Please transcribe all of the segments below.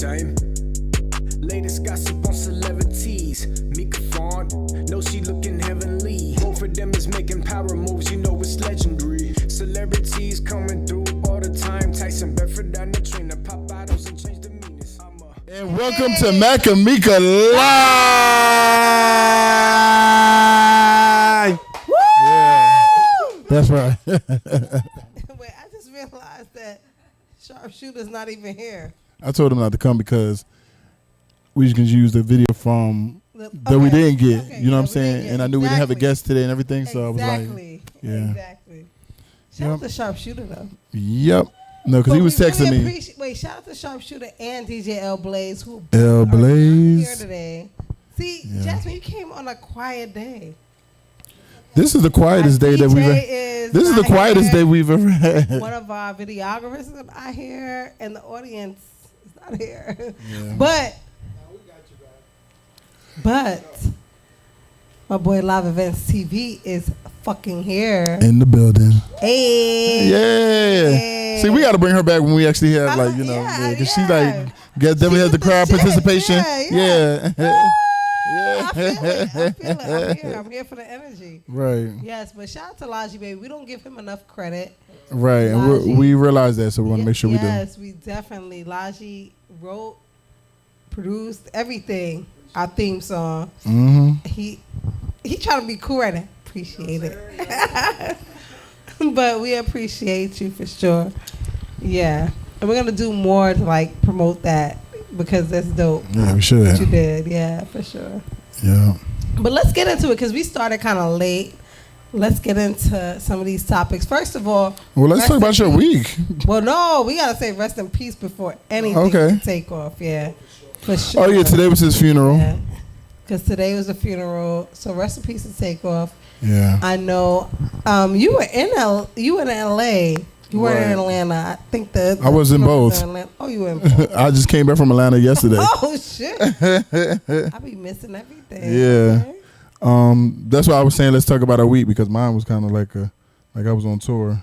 time. Latest gossip on celebrities. Meeka no, she looking heavenly. Both of them is making power moves, you know it's legendary. Celebrities coming through all the time. Tyson Bedford down the train to pop bottles and change the meanest. And welcome to Mac and Meeka Live. Woo! Yeah, that's right. Wait, I just realized that Sharpshooter's not even here. I told him not to come because we can use the video from that we didn't get. Okay, you know what I'm saying? And I knew we didn't have a guest today and everything, so I was like, yeah. Exactly. Shout out to Sharpshooter, though. Yep. No, because he was texting me. Wait, shout out to Sharpshooter and DJ L Blaze, who L Blaze here today. See, Jasmine, you came on a quiet day. This is the quietest day that we've ever. This is the quietest day we've ever had. One of our videographers is not here, and the audience is not here. Yeah. But my boy Live Events TV is fucking here in the building. Hey, yeah. Hey. See, we got to bring her back when we actually have, like, you know, because she like definitely has the crowd participation. Yeah. I feel it. I'm here for the energy. Right. Yes, but shout out to Laji, baby. We don't give him enough credit. Right, and we realize that, so we want to make sure we do. Yes, we definitely. Laji wrote, produced everything. Our theme song. Mm-hmm. He trying to be cool right now. Appreciate it. But we appreciate you for sure. Yeah. And we're gonna do more to like promote that because that's dope. Yeah, we should. What you did, yeah, for sure. Yeah. But let's get into it because we started kind of late. Let's get into some of these topics. First of all, well, let's talk about your week. Well, no, we gotta say rest in peace before anything can take off. Yeah. For sure. Oh yeah, today was his funeral. Because today was a funeral, so rest in peace to Takeoff. Yeah. I know. You were in LA. You weren't in Atlanta. I think I was in both. Oh, you were in both. I just came back from Atlanta yesterday. Oh shit! I be missing everything. Yeah. Okay. That's why I was saying let's talk about our week because mine was kind of like I was on tour.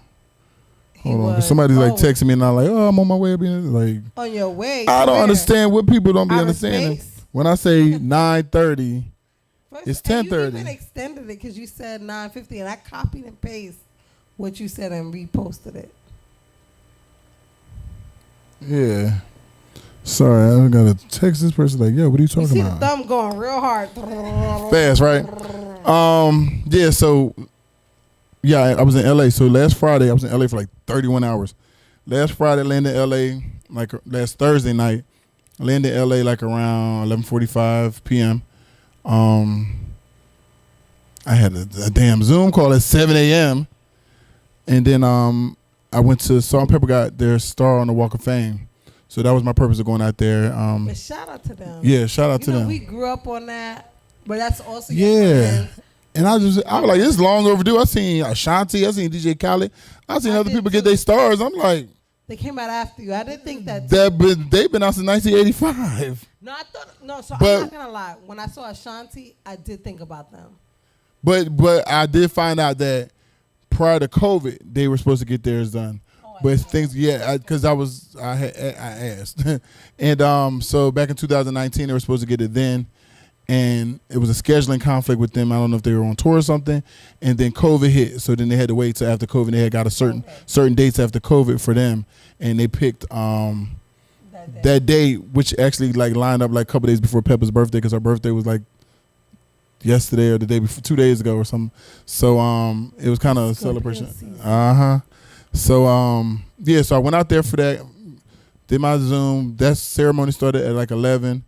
Hold on, 'cause somebody's like texting me and I'm like, oh, I'm on my way. Like on your way. I don't understand what people don't be understanding. When I say 9:30, it's 10:30. You even extended it because you said 9:50, and I copied and pasted what you said and reposted it. Yeah. Sorry, I gotta text this person like, yo, what are you talking about? You see the thumb going real hard. Fast, right? Yeah. So. Yeah, I was in LA. So last Friday, I was in LA for like 31 hours. Last Friday, I landed in LA, like last Thursday night. I landed in LA like around 11:45 p.m. I had a damn Zoom call at 7 a.m. And then I went to Salt and Pepper, got their star on the Walk of Fame. So that was my purpose of going out there. But shout out to them. Yeah, shout out to them. We grew up on that, but that's also your friends. And I was like, it's long overdue. I seen Ashanti, I seen DJ Khaled, I seen other people get their stars. I'm like, they came out after you. I didn't think that. They've been out since 1985. No, I thought I'm not gonna lie. When I saw Ashanti, I did think about them. But I did find out that prior to COVID, they were supposed to get theirs done. But things, because I asked, and so back in 2019, they were supposed to get it then. And it was a scheduling conflict with them. I don't know if they were on tour or something. And then COVID hit. So then they had to wait till after COVID. They had got a certain dates after COVID for them. And they picked that day, which actually like lined up like a couple days before Pepper's birthday because her birthday was like yesterday or the day before, 2 days ago or something. So it was kind of a celebration. So so I went out there for that. Did my Zoom. That ceremony started at like 11.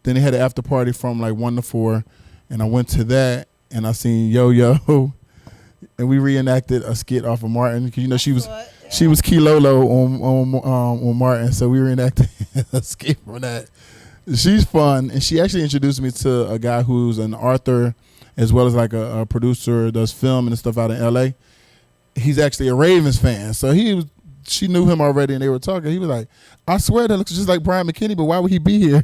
Then they had an after party from like 1 to 4, and I went to that, and I seen Yo-Yo, and we reenacted a skit off of Martin because you know she was Kilolo on Martin, so we reenacted a skit from that. She's fun, and she actually introduced me to a guy who's an author as well as like a producer, does film and stuff out in L.A. He's actually a Ravens fan, so she knew him already, and they were talking. He was like, I swear that looks just like Brian McKinney, but why would he be here?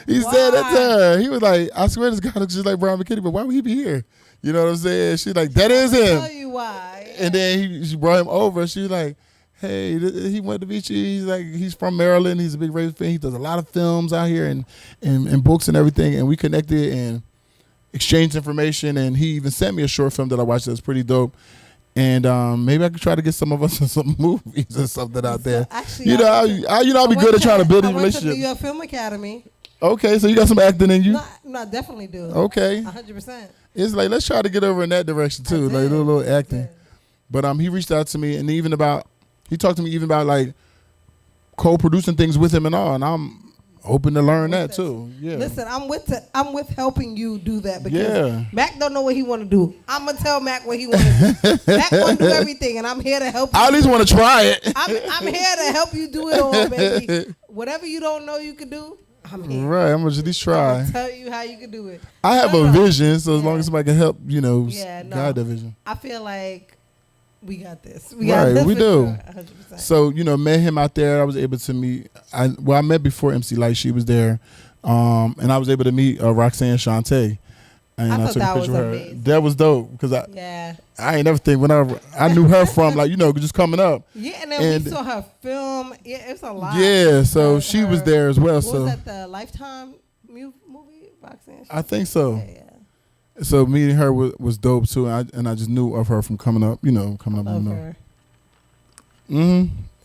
He said that to her. He was like, I swear this guy looks just like Brian McKinney, but why would he be here? You know what I'm saying? She's like, that is him. I'll tell you why. And then she brought him over. She was like, hey, he went to meet you. He's like, he's from Maryland. He's a big Ravens fan. He does a lot of films out here and books and everything. And we connected and exchanged information. And he even sent me a short film that I watched that's pretty dope. And maybe I could try to get some of us in some movies or something out there. Actually, I'll be good at trying to build a relationship. I went to New York Film Academy. Okay, so you got some acting in you? No, I definitely do. Okay. 100%. It's like, let's try to get over in that direction too, like do a little acting. But he reached out to me and he talked to me even about like co-producing things with him and all, and I'm open to learn that too. Yeah. Listen, I'm with helping you do that because Mac don't know what he want to do. I'm gonna tell Mac what he want to do. Mac want to do everything, and I'm here to help you. I at least want to try it. I'm here to help you do it all, baby. Whatever you don't know you can do, I'm here. Right, I'm gonna at least try. I'm tell you how you can do it. I have a vision, so as long as somebody can help, guide that vision. I feel like we got this. We do. 100%. So, met him out there. I was able to meet. I met before MC Light. She was there, and I was able to meet Roxanne Shante. And I took a picture with her. Amazing. That was dope because I ain't never think whenever I knew her from just coming up. Yeah, and then we saw her film. Yeah, it's a lot. Yeah, so she was there as well. Was that the Lifetime movie, Roxanne? I think so. Yeah. So meeting her was dope too, and I just knew of her from coming up. Coming up. I love her.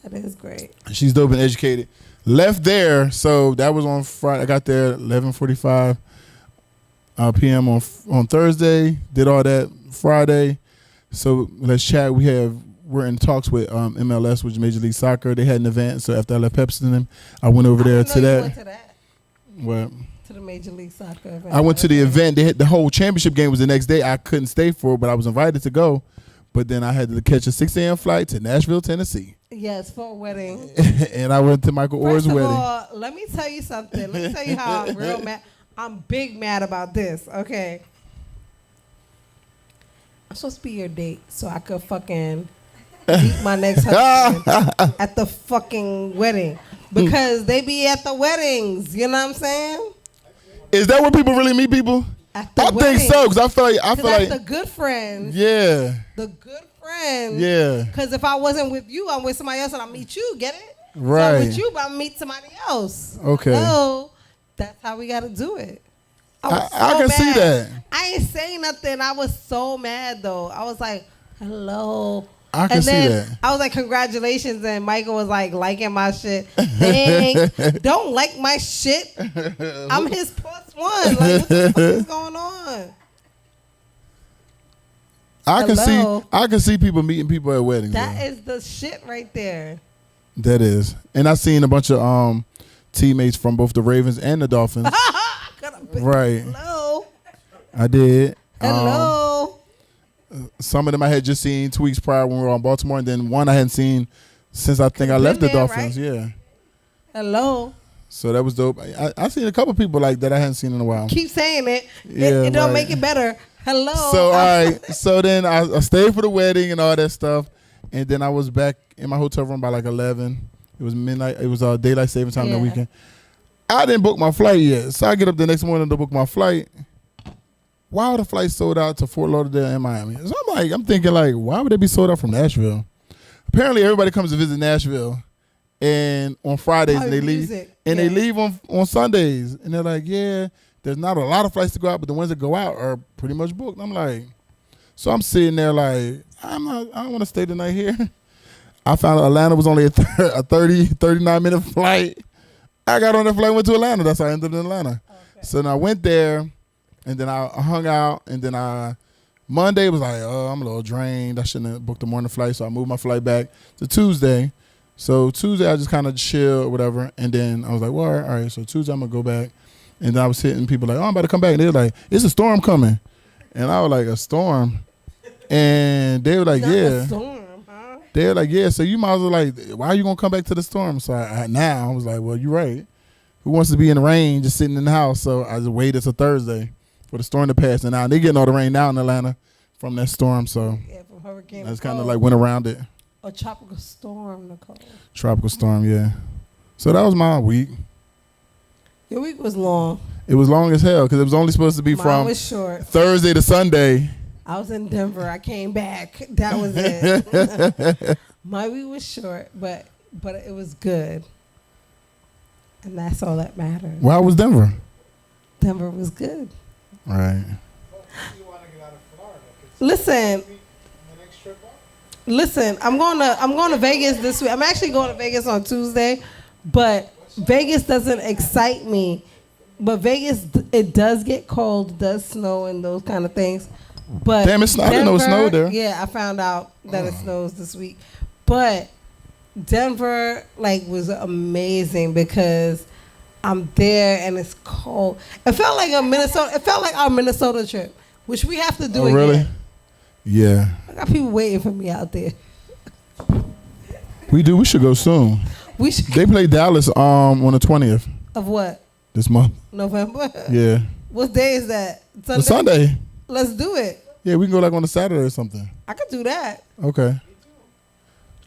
That is great. She's dope and educated. Left there, so that was on Friday. I got there 11:45 p.m. on Thursday. Did all that Friday. So let's chat. We're in talks with MLS, which is Major League Soccer. They had an event, so after I left Pepsi and them, I went over there to that. Went to that. What? To the Major League Soccer event. I went to the event. They had the whole championship game was the next day. I couldn't stay for it, but I was invited to go. But then I had to catch a 6 a.m. flight to Nashville, Tennessee. Yes, for a wedding. And I went to Michael Orr's wedding. First of all, let me tell you something. Let me tell you how I'm real mad. I'm big mad about this, okay? I'm supposed to be your date so I could fucking meet my next husband at the fucking wedding. Because they be at the weddings, you know what I'm saying? Is that where people really meet people? At the I wedding. think so, because I feel like the good friends. Yeah. The good friends. Yeah. Because if I wasn't with you, I'm with somebody else and I meet you, get it? Right. So I'm with you, but I meet somebody else. Okay. So that's how we got to do it. I can see that. I ain't saying nothing. I was so mad, though. I was like, hello. I can see that. I was like, congratulations. And Michael was like, liking my shit. Thanks. Don't like my shit. I'm his plus one. Like, what the fuck is going on? I can see people meeting people at weddings. That is the shit right there. That is. And I seen a bunch of teammates from both the Ravens and the Dolphins. Right. Hello. I did. Hello. Some of them I had just seen 2 weeks prior when we were on Baltimore, and then one I hadn't seen since I think I left the Dolphins. Right? Yeah. Hello. So that was dope. I seen a couple people like that I hadn't seen in a while. Keep saying it. It don't make it better. Hello. So all right. So then I stayed for the wedding and all that stuff, and then I was back in my hotel room by like 11. It was midnight. It was daylight saving time that weekend. I didn't book my flight yet, so I get up the next morning to book my flight. Why would the flight sold out to Fort Lauderdale and Miami? So I'm thinking why would they be sold out from Nashville? Apparently, everybody comes to visit Nashville, and on Fridays and they leave, they leave on Sundays, and they're like, yeah, there's not a lot of flights to go out, but the ones that go out are pretty much booked. I'm like, so I'm sitting there like, I don't want to stay the night here. I found Atlanta was only a 39-minute flight. I got on the flight, went to Atlanta. That's how I ended up in Atlanta. Okay. So then I went there. And then I hung out, and then Monday was like, oh, I'm a little drained. I shouldn't have booked the morning flight, so I moved my flight back to Tuesday. So Tuesday I just kind of chill or whatever, and then I was like, well, all right, so Tuesday I'm going to go back. And then I was hitting people like, oh, I'm about to come back. And they were like, it's a storm coming. And I was like, a storm? And they were like, yeah. A storm, huh? They were like, yeah, so you might as well why are you going to come back to the storm? So I was like, well, you're right. Who wants to be in the rain just sitting in the house? So I just waited till Thursday for the storm to pass, and now they're getting all the rain now in Atlanta from that storm. So from hurricane. That's kind of went around it. A tropical storm, Nicole. Tropical storm, yeah. So that was my week. Your week was long. It was long as hell because it was only supposed to be from was short. Thursday to Sunday. I was in Denver. I came back. That was it. My week was short, but it was good. And that's all that matters. Well, how was Denver? Denver was good. Right. Listen, I'm going to Vegas this week. I'm actually going to Vegas on Tuesday, but Vegas doesn't excite me. But Vegas, it does get cold, does snow, and those kind of things. But damn, it's not. I didn't know it snowed there. Yeah, I found out that it snows this week. But Denver, was amazing because I'm there and it's cold. It felt like our Minnesota trip, which we have to do again. Really? Yeah. I got people waiting for me out there. We do. We should go soon. We should. They play Dallas on the 20th. Of what? This month. November? Yeah. What day is that? Sunday? It's Sunday. Let's do it. Yeah, we can go on a Saturday or something. I could do that. Okay.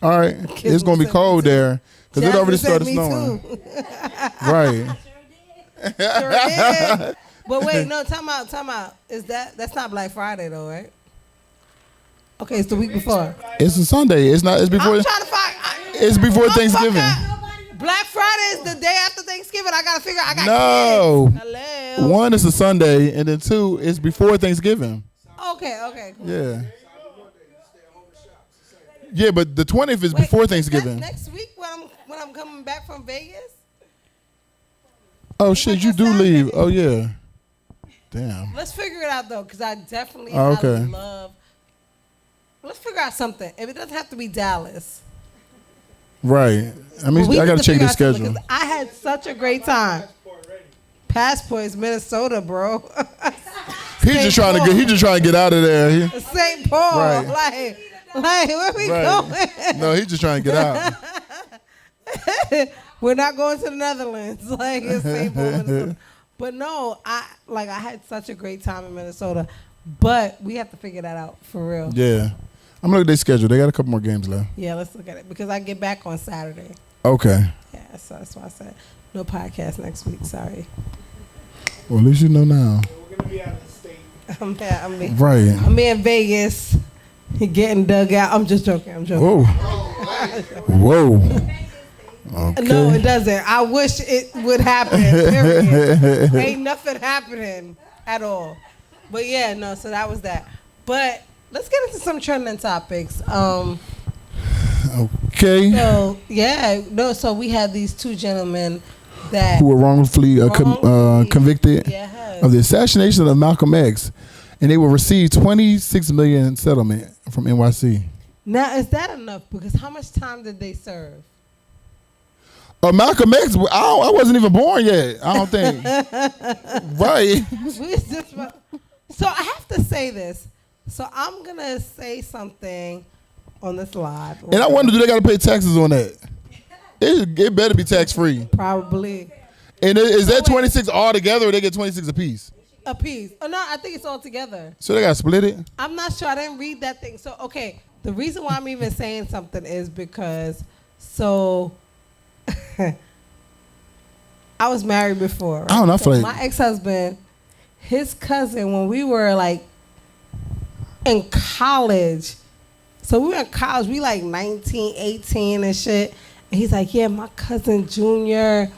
All right. It's going to be cold there because it already started snowing. Right. Sure did. But wait, no, time out. That's not Black Friday though, right? Okay, it's the week before. It's a Sunday. It's not. It's before. I'm trying to find. It's before Thanksgiving. Black Friday is the day after Thanksgiving. I gotta figure. I got no. kids. Hello. One is a Sunday, and then two is before Thanksgiving. Okay. Cool. Yeah. Yeah, but the 20th is before Thanksgiving. Next week when I'm coming back from Vegas. Oh shit, you do leave. Oh yeah. Damn. Let's figure it out though, because I definitely okay. I love. Let's figure out something. If it doesn't have to be Dallas. Right. I mean, I gotta check the schedule. I had such a great time. Passport is Minnesota, bro. He's just trying to get out of there. St. Paul, right. like where we going? No, he's just trying to get out. We're not going to the Netherlands, it's St. Paul, Minnesota. But no, I had such a great time in Minnesota. But we have to figure that out for real. Yeah. I'm gonna look at their schedule. They got a couple more games left. Yeah, let's look at it because I get back on Saturday. Okay. Yeah, so that's why I said no podcast next week. Sorry. Well, at least you know now. We're gonna be out of the state. I'm in Vegas, getting dug out. I'm just joking. Whoa. Okay. No, it doesn't. I wish it would happen. Period. Ain't nothing happening at all. But yeah, no. So that was that. But let's get into some trending topics. Okay. So we had these two gentlemen who were wrongfully convicted of the assassination of Malcolm X, and they will receive $26 million in settlement from NYC. Now, is that enough? Because how much time did they serve? Malcolm X, I wasn't even born yet. I don't think. Right. So I have to say this. So I'm gonna say something on this live. And I wonder, do they got to pay taxes on that? It better be tax free. Probably. And is that 26 all together, or they get 26 apiece? A piece. Oh no, I think it's all together. So they got to split it? I'm not sure. I didn't read that thing. So okay, the reason why I'm even saying something is because I was married before. Right? I don't know. I feel like my ex-husband, his cousin, when we were in college. So we were in college. We 19, 18 and shit. And he's like, yeah, my cousin Junior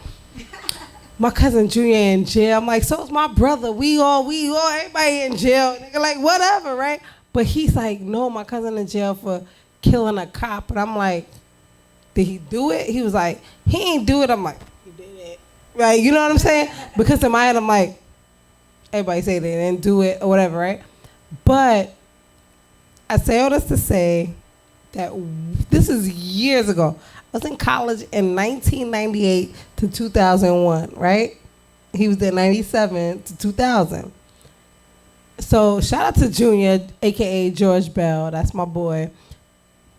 in jail. I'm like, so is my brother. We all, everybody in jail. Nigga, whatever, right? But he's like, no, my cousin in jail for killing a cop. And I'm like, did he do it? He was like, he ain't do it. I'm like, he did it. Right? You know what I'm saying? Because in my head, I'm like, everybody say they didn't do it or whatever, right? But I say all this to say that this is years ago. I was in college in 1998 to 2001, right? He was in 97 to 2000. So shout out to Junior, a.k.a. George Bell. That's my boy.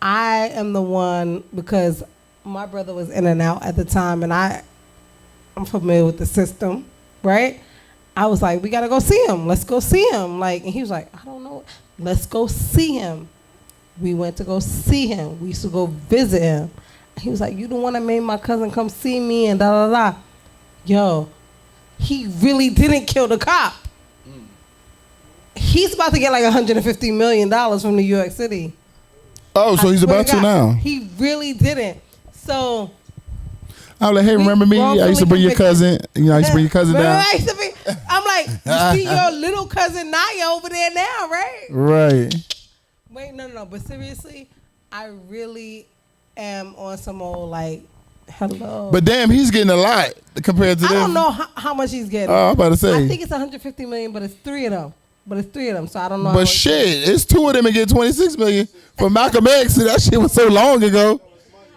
I am the one, because my brother was in and out at the time, and I'm familiar with the system, right? I was like, we got to go see him. Let's go see him. And he was like, I don't know. Let's go see him. We went to go see him. We used to go visit him. He was like, you the one that made my cousin come see me and da-da-da. Yo, he really didn't kill the cop. He's about to get like $150 million from New York City. Oh, so he's about to now. He really didn't. So I was like, hey, remember me? I used to bring your cousin. You know, I used to bring your cousin down. I'm like, you see your little cousin Naya over there now, right? Right. Wait, no. But seriously, I really am on some old like, hello. But damn, he's getting a lot compared to them. I don't know how much he's getting. Oh, I'm about to say. I think it's $150 million, but it's three of them. So I don't know. But shit, it's two of them and get $26 million for Malcolm X. That shit was so long ago.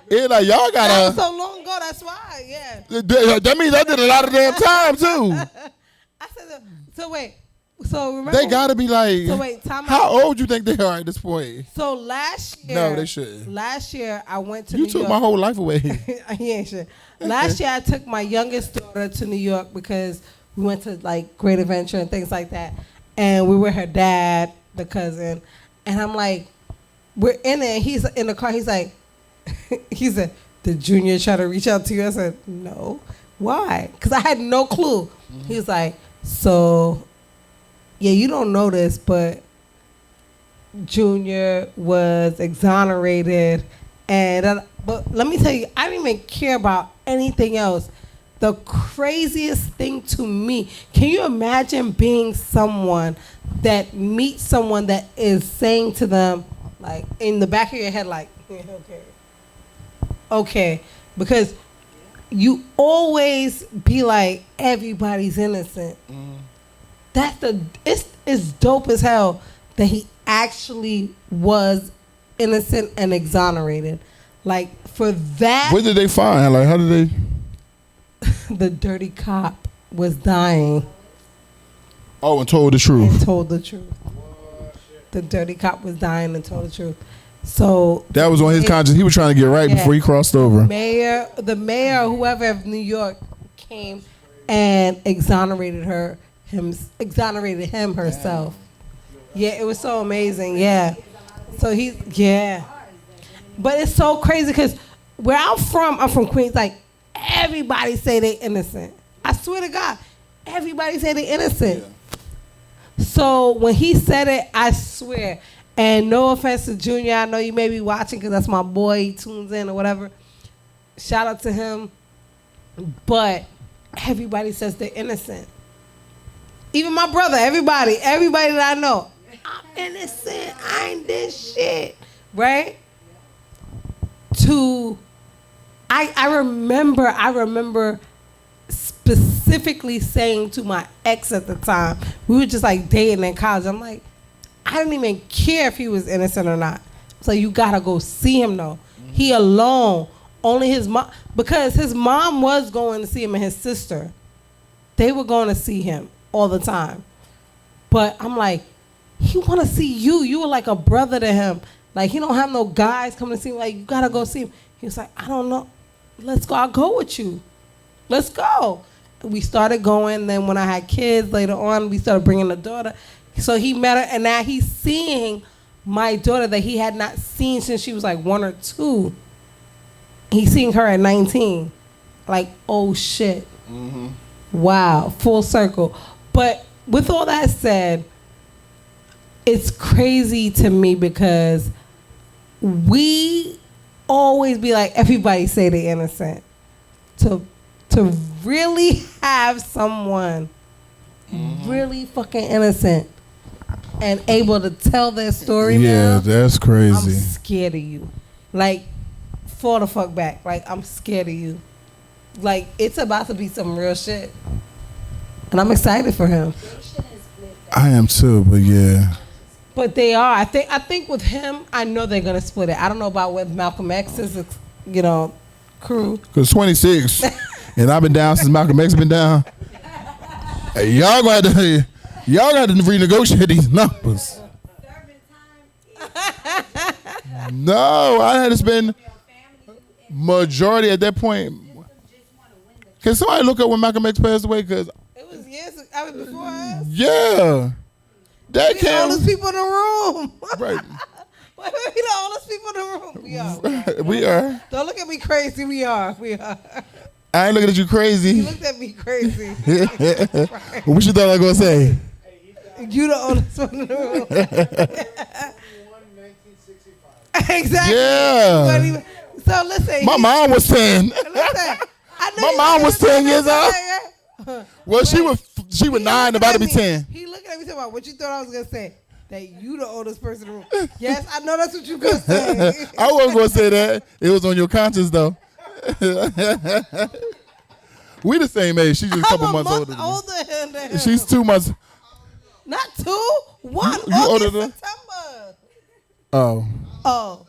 It's like y'all gotta. That was so long ago. That's why. Yeah. That means I did a lot of damn time too. I said. So wait. So remember. They gotta be like. So wait. Time how out. old you think they are at this point? So last year. No, they shouldn't. Last year I went to. You New took York. my whole life away. He ain't shit. Last year I took my youngest daughter to New York because we went to like Great Adventure and things like that, and we were with her dad, the cousin, and I'm like, we're in there. He's in the car. He's like, he said, did Junior try to reach out to you? I said, no. Why? Because I had no clue. Mm-hmm. He was like, so, yeah, you don't know this, but Junior was exonerated. But let me tell you, I didn't even care about anything else. The craziest thing to me, can you imagine being someone that meets someone that is saying to them, like, in the back of your head, like, yeah, okay, because you always be like, everybody's innocent. It's dope as hell that he actually was innocent and exonerated. Like, for that. What did they find? Like, how did they? The dirty cop was dying. Oh, and told the truth. And told the truth. The dirty cop was dying and told the truth. So that was on his conscience. He was trying to get right before he crossed over. The mayor, whoever of New York, came and exonerated him herself. Yeah, it was so amazing. Yeah. So but it's so crazy because where I'm from Queens. Like, everybody say they innocent. I swear to God, everybody say they innocent. Yeah. So when he said it, I swear. And no offense to Junior, I know you may be watching because that's my boy. He tunes in or whatever. Shout out to him. But everybody says they're innocent. Even my brother, everybody that I know. I'm innocent. I ain't this shit. Right? I remember specifically saying to my ex at the time, we were just like dating in college. I'm like, I didn't even care if he was innocent or not. So you gotta go see him though. Mm-hmm. He alone. Only his mom, because his mom was going to see him and his sister. They were going to see him all the time. But I'm like, he want to see you. You were like a brother to him. Like, he don't have no guys coming to see him. Like, you gotta go see him. He was like, I don't know. Let's go. I'll go with you. Let's go. We started going. Then when I had kids later on, we started bringing the daughter. So he met her, and now he's seeing my daughter that he had not seen since she was like 1 or 2. He's seeing her at 19. Like, oh shit. Mm-hmm. Wow, full circle. But with all that said, it's crazy to me because we always be like, everybody say they're innocent. To really have someone really fucking innocent and able to tell their story now. Yeah, that's crazy. I'm scared of you. Like, fall the fuck back. Like, I'm scared of you. Like, it's about to be some real shit. And I'm excited for him. I am too, but yeah. But they are. I think with him, I know they're gonna split it. I don't know about with Malcolm X's, crew. Cause 26, and I've been down since Malcolm X been down. Hey, y'all gonna have to renegotiate these numbers. No, I had to spend majority at that point. Can somebody look up when Malcolm X passed away? Cause it was years. I mean, before us. Yeah. That we the oldest people in the room. Right. We the oldest people in the room. We are. We are. Don't look at me crazy. We are. I ain't looking at you crazy. You looked at me crazy. What you thought I was gonna say? You the oldest one in the room. 1965. Exactly. Yeah. So listen. My mom was 10. Listen. I know My you mom was 10 years old. old. Well, she was 9, about to be 10. He looking at me talking about what you thought I was gonna say. That you the oldest person in the room. Yes, I know that's what you gonna say. I wasn't gonna say that. It was on your conscience though. We the same age. She's just a couple I'm months month older than me. than him. She's 2 months. Not 2, 1. You older August, than- September. Oh.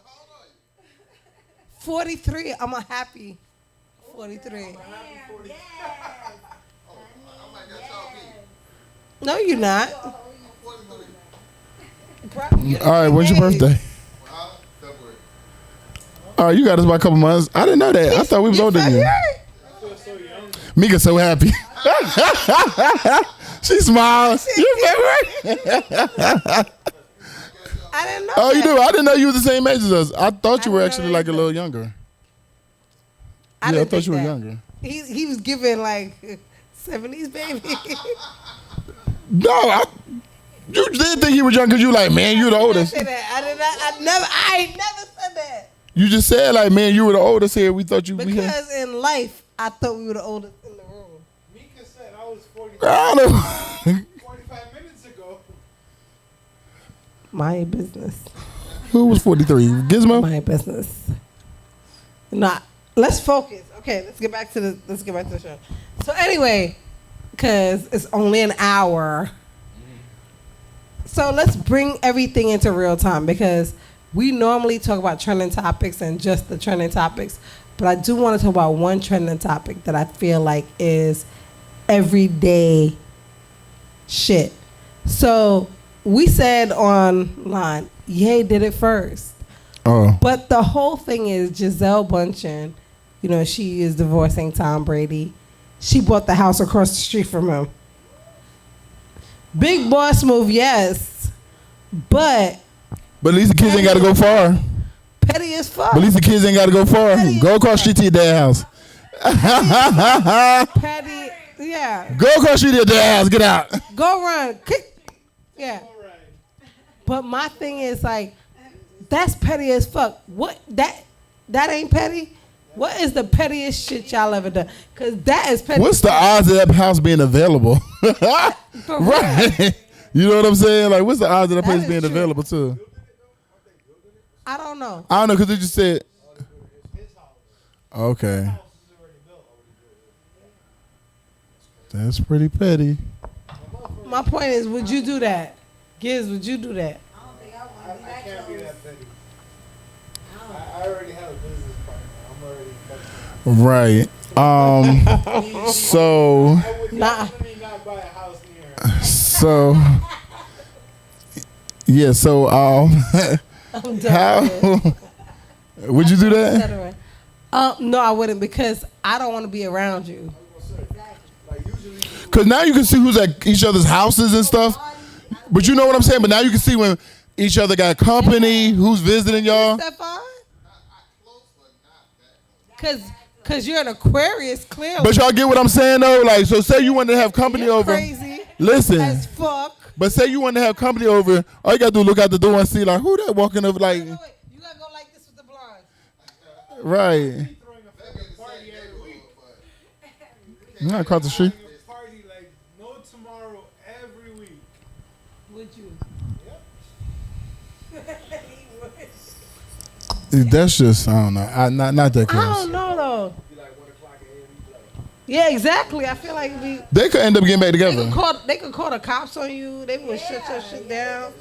43. I'm a happy 43. No, you're not. All right. When's your birthday? Oh, you got us by a couple months. I didn't know that. I thought we was older than you. Meeka so happy. She smiles. You February? I didn't know. Oh, you that. do? I didn't know you were the same age as us. I thought you were actually like a little younger. I I didn't thought think you were that. younger. He was giving like 70s baby. No, you did think you were young because you like, man, you the I oldest. said that. I ain't never said that. You just said like, man, you were the oldest here. We thought you. We had, Because in life, I thought we were the oldest in the room. Meeka said I was 45, I don't know. 45 minutes ago. My business. Who was 43? Gizmo? My business. Nah, let's focus. Okay, let's get back to the show. So anyway, because it's only an hour. So let's bring everything into real time because we normally talk about trending topics and just the trending topics, but I do want to talk about one trending topic that I feel like is everyday shit. So we said online, Ye did it first. Oh. But the whole thing is Giselle Bundchen, you know, she is divorcing Tom Brady. She bought the house across the street from him. Big boss move, yes. But But at least the kids ain't got to go far. petty as fuck. But at least the kids ain't got to go far. Go across the street to your dad's house. Petty, yeah. Go across the street to your dad's house. Get out. Go run. Kick. Yeah. But my thing is like, that's petty as fuck. What that ain't petty? What is the pettiest shit y'all ever done? Cause that is petty. What's the odds of that house being available? For real. Right. You know what I'm saying? Like, what's the odds of that place is being true. available too? I don't know. I don't know, because they just said. Okay. That's pretty petty. My point is, would you do that? Giz, would you do that? I can't be that petty. I already have a business partner. I'm already Right. So. I would Nah. definitely not buy a house near her. So. Yeah. So. I'm done. How? Would you do that? No, I wouldn't because I don't want to be around you. Because now you can see who's at each other's houses and stuff. But you know what I'm saying? But now you can see when each other got company, who's visiting y'all. Stefan? Cause you're an Aquarius, clearly. But y'all get what I'm saying though? Like, so say you wanted to have company You're over. crazy Listen. as fuck. But say you wanted to have company over. All you gotta do is look out the door and see like who that walking over like. Wait, you gotta go like this with the blinds. Right. Throwing a fucking party every week. Not across the street. Throwing a party like no tomorrow every week. Would you? That's just, I don't know. Not that I close. don't know though. Yeah, exactly. I feel like They could end up getting back together. they could call the cops on you. They would shut your shit down.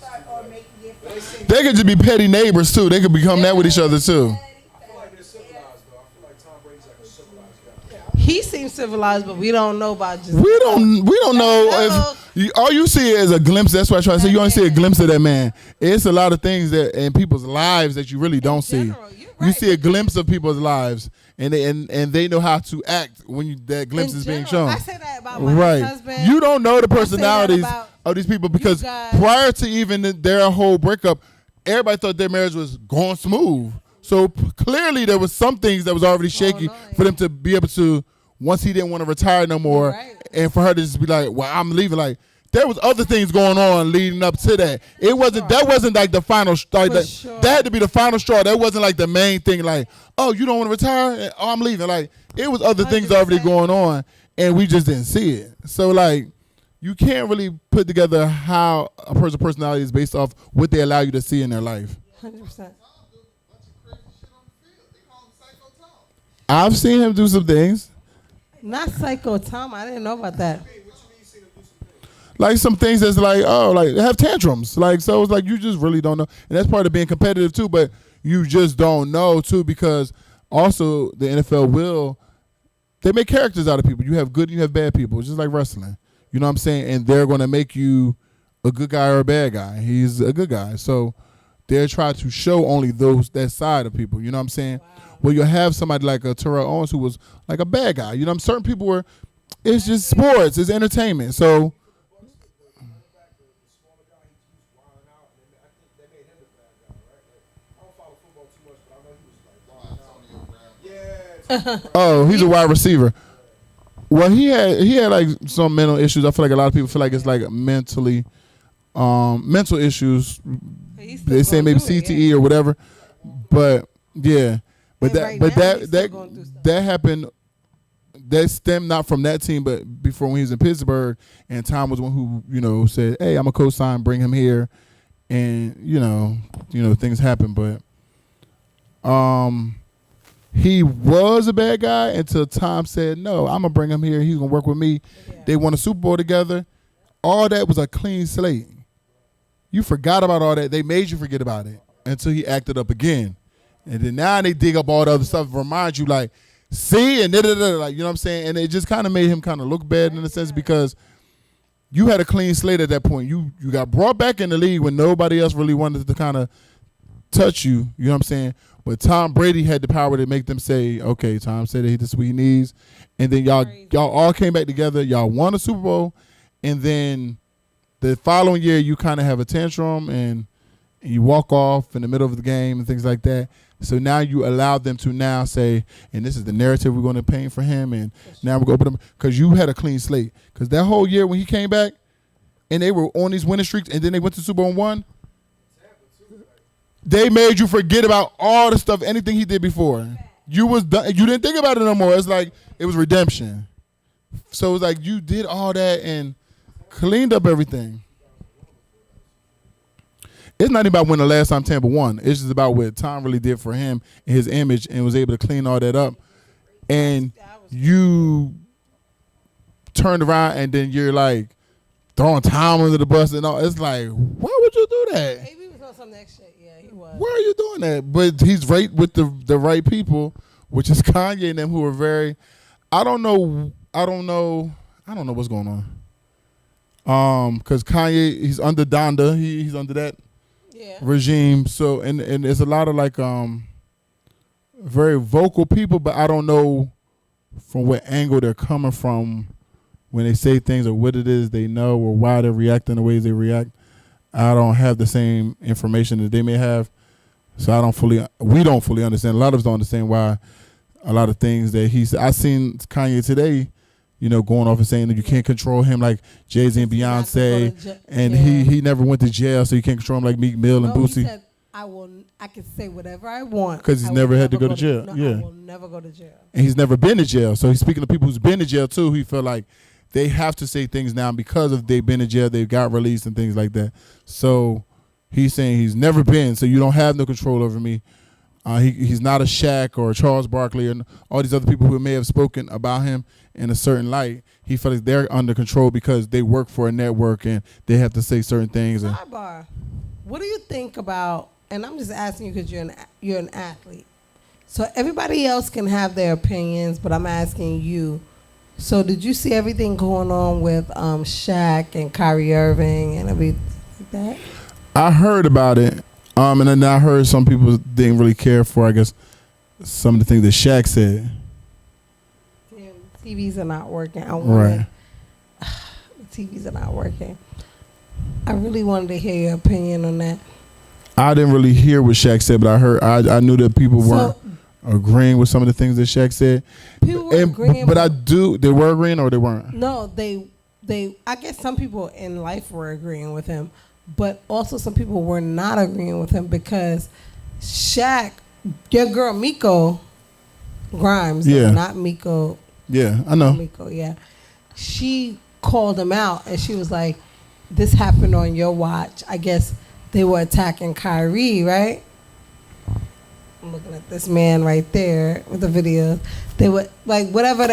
They could just be petty neighbors too. They could become that with each other too. I feel like they're civilized though. I feel like Tom Brady's like a civilized guy. He seems civilized, but we don't know about just. We don't know if all you see is a glimpse. That's why I try to say you only see a glimpse of that man. It's a lot of things that in people's lives that you really don't see. general, you're You right. see a glimpse of people's lives, and they know how to act when that glimpse In is being general, shown. I say that about my Right. husband. You don't know the that personalities about of these people because you guys. prior to even their whole breakup, everybody thought their marriage was going smooth. So clearly there was some things that was already shaky no, for them to be able to, once he didn't want to retire no more, Right. and for her to just be like, well, I'm leaving. Like, there was other things going on leading up to that. It wasn't that wasn't like the final like that had to be the final straw. That wasn't like the main thing. Like, oh, you don't want to retire? Oh, I'm leaving. Like, it was other things already going on, and we just didn't see it. So like, you can't really put together how a person's personality is based off what they allow you to see in their life. 100%. I've seen him do some things. Not Psycho Tom. I didn't know about that. Like some things that's like, oh, like have tantrums. Like, so it's like you just really don't know. And that's part of being competitive too, but you just don't know too, because also the NFL they make characters out of people. You have good and you have bad people, just like wrestling. You know what I'm saying? And they're going to make you a good guy or a bad guy. He's a good guy. So they're trying to show only that side of people. You know what I'm saying? Wow. Well, you'll have somebody like a Terrell Owens who was like a bad guy. You know, certain people were, it's just sports, it's entertainment. So oh, he's a wide receiver. Well, he had like some mental issues. I feel like a lot of people feel like it's like mental issues. They say maybe CTE or whatever. But yeah, but that happened. That stemmed not from that team, but before when he was in Pittsburgh, and Tom was one who said, "Hey, I'm a co-sign, bring him here," and things happen. But he was a bad guy until Tom said, "No, I'm gonna bring him here. He's gonna work with me." Yeah. They won a Super Bowl together. All that was a clean slate. You forgot about all that. They made you forget about it until he acted up again, and then now they dig up all the other stuff, remind you like, see, and like, you know what I'm saying? And it just kind of made him kind of look bad in a sense, because you had a clean slate at that point. You got brought back in the league when nobody else really wanted to kind of touch you. You know what I'm saying? But Tom Brady had the power to make them say, okay, Tom said that this is what he needs. And then y'all all came back together. Y'all won a Super Bowl. And then the following year, you kind of have a tantrum and you walk off in the middle of the game and things like that. So now you allow them to now say, and this is the narrative we're going to paint for him. And now we're going to put him, because you had a clean slate. Because that whole year when he came back and they were on these winning streaks and then they went to Super Bowl and won, they made you forget about all the stuff, anything he did before. You was done, you didn't think about it no more. It's like it was redemption. So it was like you did all that and cleaned up everything. It's not even about when the last time Tampa won. It's just about what Tom really did for him and his image, and was able to clean all that up. And you turned around and then you're like throwing Tom under the bus and all. It's like, why would you do that? Maybe he was on some next shit. Yeah, he was. Why are you doing that? But he's right with the right people, which is Kanye and them, who are very. I don't know what's going on. Because Kanye, he's under Donda. He's under that regime. So and there's a lot of like very vocal people, but I don't know from what angle they're coming from when they say things, or what it is they know, or why they're reacting the ways they react. I don't have the same information that they may have, so we don't fully understand. A lot of us don't understand why a lot of things that he said. I seen Kanye today, going off and saying that you can't control him like Jay-Z and Beyonce, and he never went to jail, so you can't control him like Meek Mill and Boosie. He said, I can say whatever I want. Because he's never had to go to jail. I will never go to jail. And he's never been to jail. So he's speaking to people who's been to jail too. He felt like they have to say things now because of they've been in jail, they got released and things like that. So he's saying he's never been, so you don't have no control over me. He's not a Shaq or a Charles Barkley and all these other people who may have spoken about him in a certain light. He felt like they're under control because they work for a network and they have to say certain things. Sidebar. What do you think about, and I'm just asking you because you're an athlete. So everybody else can have their opinions, but I'm asking you. So did you see everything going on with Shaq and Kyrie Irving and everything like that? I heard about it. And then I heard some people didn't really care for, I guess, some of the things that Shaq said. Damn, TVs are not working. Right. The TVs are not working. I really wanted to hear your opinion on that. I didn't really hear what Shaq said, but I knew that people weren't agreeing with some of the things that Shaq said. People were agreeing. But they were agreeing or they weren't? No, they I guess some people in life were agreeing with him, but also some people were not agreeing with him because Shaq, your girl Miko Grimes, Yeah. not Miko. Yeah, I know. Miko, yeah. She called him out and she was like, "This happened on your watch." I guess they were attacking Kyrie, right? I'm looking at this man right there with the video. They were like whatever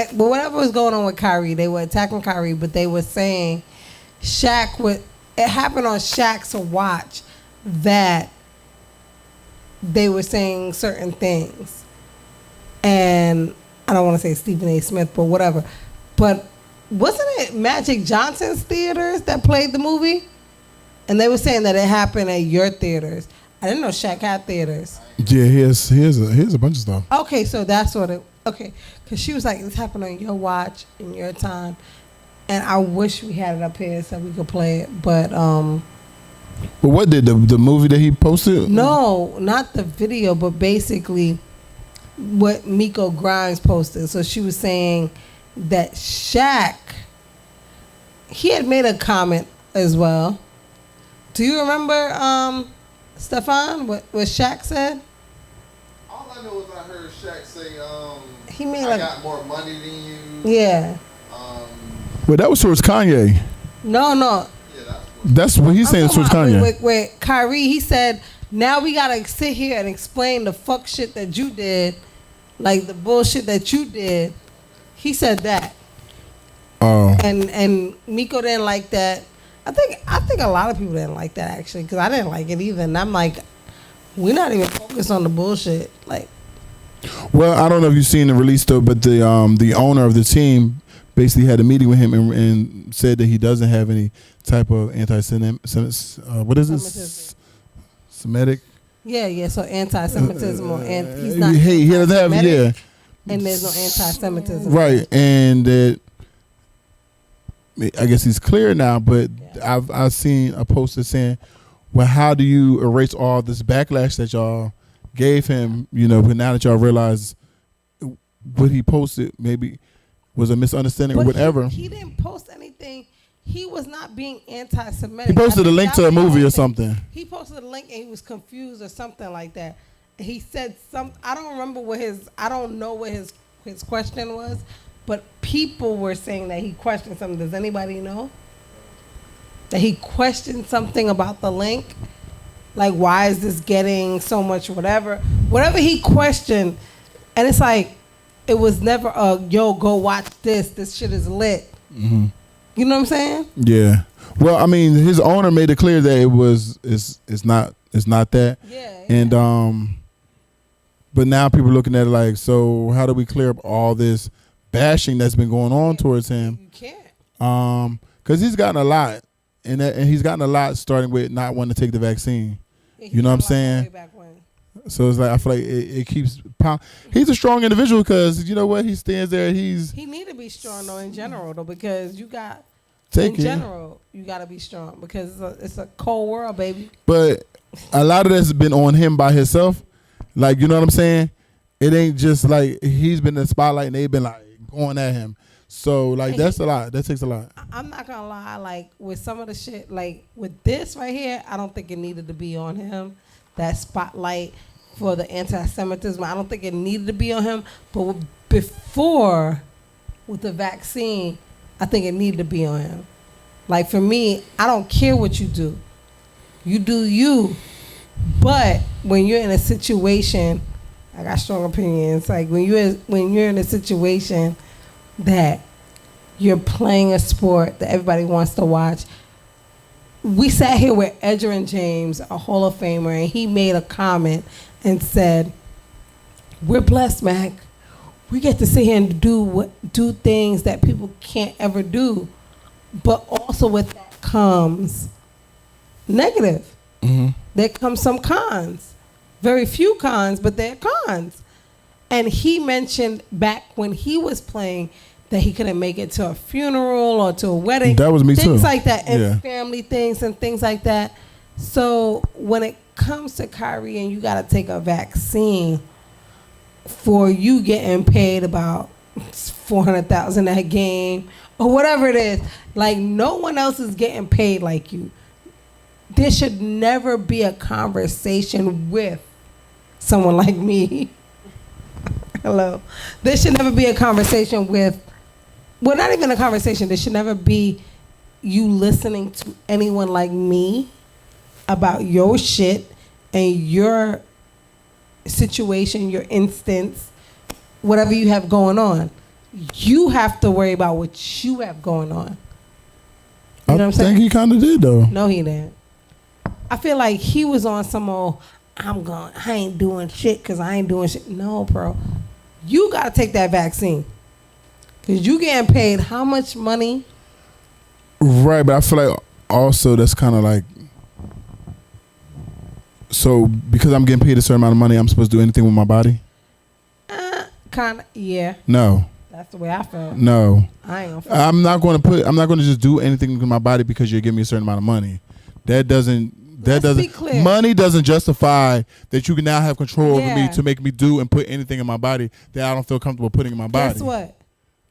was going on with Kyrie, they were attacking Kyrie, but they were saying it happened on Shaq's watch that they were saying certain things. And I don't want to say Stephen A. Smith, but whatever. But wasn't it Magic Johnson's theaters that played the movie? And they were saying that it happened at your theaters. I didn't know Shaq had theaters. Yeah, here's a bunch of stuff. Okay, so that's what it. Okay, because she was like, "This happened on your watch in your time," and I wish we had it up here so we could play it. But what did the movie that he posted? no, not the video, but basically what Miko Grimes posted. So she was saying that Shaq, he had made a comment as well. Do you remember, Stefan, what Shaq said? All I know is I heard Shaq say, He made I like, got more money than you. yeah. Well, that was towards Kanye. No. Yeah, That's what he's saying towards Kanye. With Kyrie, he said, now we gotta sit here and explain the fuck shit that you did, like the bullshit that you did. He said that. Oh. And Miko didn't like that. I think a lot of people didn't like that actually, because I didn't like it either. And I'm like, we're not even focused on the bullshit. Like, Well, I don't know if you've seen the release though, but the owner of the team basically had a meeting with him and said that he doesn't have any type of anti-Semitic. What is this? Semitic. yeah. So anti-Semitism or he's not. He doesn't have And there's no anti-Semitism. Right, and that I guess he's clear now. But I've seen a poster saying, "Well, how do you erase all this backlash that y'all gave him? But now that y'all realize what he posted maybe was a misunderstanding or whatever." He didn't post anything. He was not being anti-Semitic. He posted a link to a movie or something. He posted a link and he was confused or something like that. He said I don't remember I don't know what his question was, but people were saying that he questioned something. Does anybody know? That he questioned something about the link? Like, why is this getting so much whatever? Whatever he questioned, and it's like, it was never yo, go watch this. This shit is lit. Mm-hmm. You know what I'm saying? Yeah. Well, I mean, his owner made it clear that it's not that. Yeah. And but now people are looking at it like, so how do we clear up all this bashing that's been going on towards him? You can't. Because he's gotten a lot, and he's gotten a lot starting with not wanting to take the vaccine. Yeah, You know what I'm saying? way back when. So it's like I feel like it keeps. He's a strong individual because you know what, he stands there. He need to be strong though in general though, because you got you got to be strong because it's a cold world, baby. But a lot of that's been on him by himself. Like, you know what I'm saying? It ain't just like he's been in the spotlight and they've been like going at him. So like that's a lot. That takes a lot. I'm not gonna lie. Like with some of the shit, like with this right here, I don't think it needed to be on him. That spotlight for the anti-Semitism, I don't think it needed to be on him. But before, with the vaccine, I think it needed to be on him. Like for me, I don't care what you do. You do you. But when you're in a situation, I got strong opinions. Like when you're in a situation that you're playing a sport that everybody wants to watch. We sat here with Edgerrin James, a Hall of Famer, and he made a comment and said, "We're blessed, Mac. We get to sit here and do things that people can't ever do, but also with that comes negative. Mm-hmm. There comes some cons, very few cons, but there are cons." And he mentioned back when he was playing that he couldn't make it to a funeral or to a wedding. That was me too. Things like that, and Yeah. family things and things like that. So when it comes to Kyrie and you got to take a vaccine for you getting paid about $400,000 a game, or whatever it is. Like, no one else is getting paid like you. There should never be a conversation with someone like me. Hello. There should never be a conversation with, well, not even a conversation. There should never be you listening to anyone like me about your shit and your situation, your instance, whatever you have going on. You have to worry about what you have going on. You know what I'm saying? I think he kind of did, though. No, he didn't. I feel like he was on some old, I ain't doing shit because I ain't doing shit. No, bro. You got to take that vaccine. Because you getting paid how much money? Right, but I feel like also that's kind of like, so because I'm getting paid a certain amount of money, I'm supposed to do anything with my body? Kind of, yeah. No. That's the way I feel. No. I ain't gonna I'm not going to just do anything with my body because you're giving me a certain amount of money. Let's be clear. Money doesn't justify that you can now have control over me Yeah. to make me do and put anything in my body that I don't feel comfortable putting in my body. Guess what?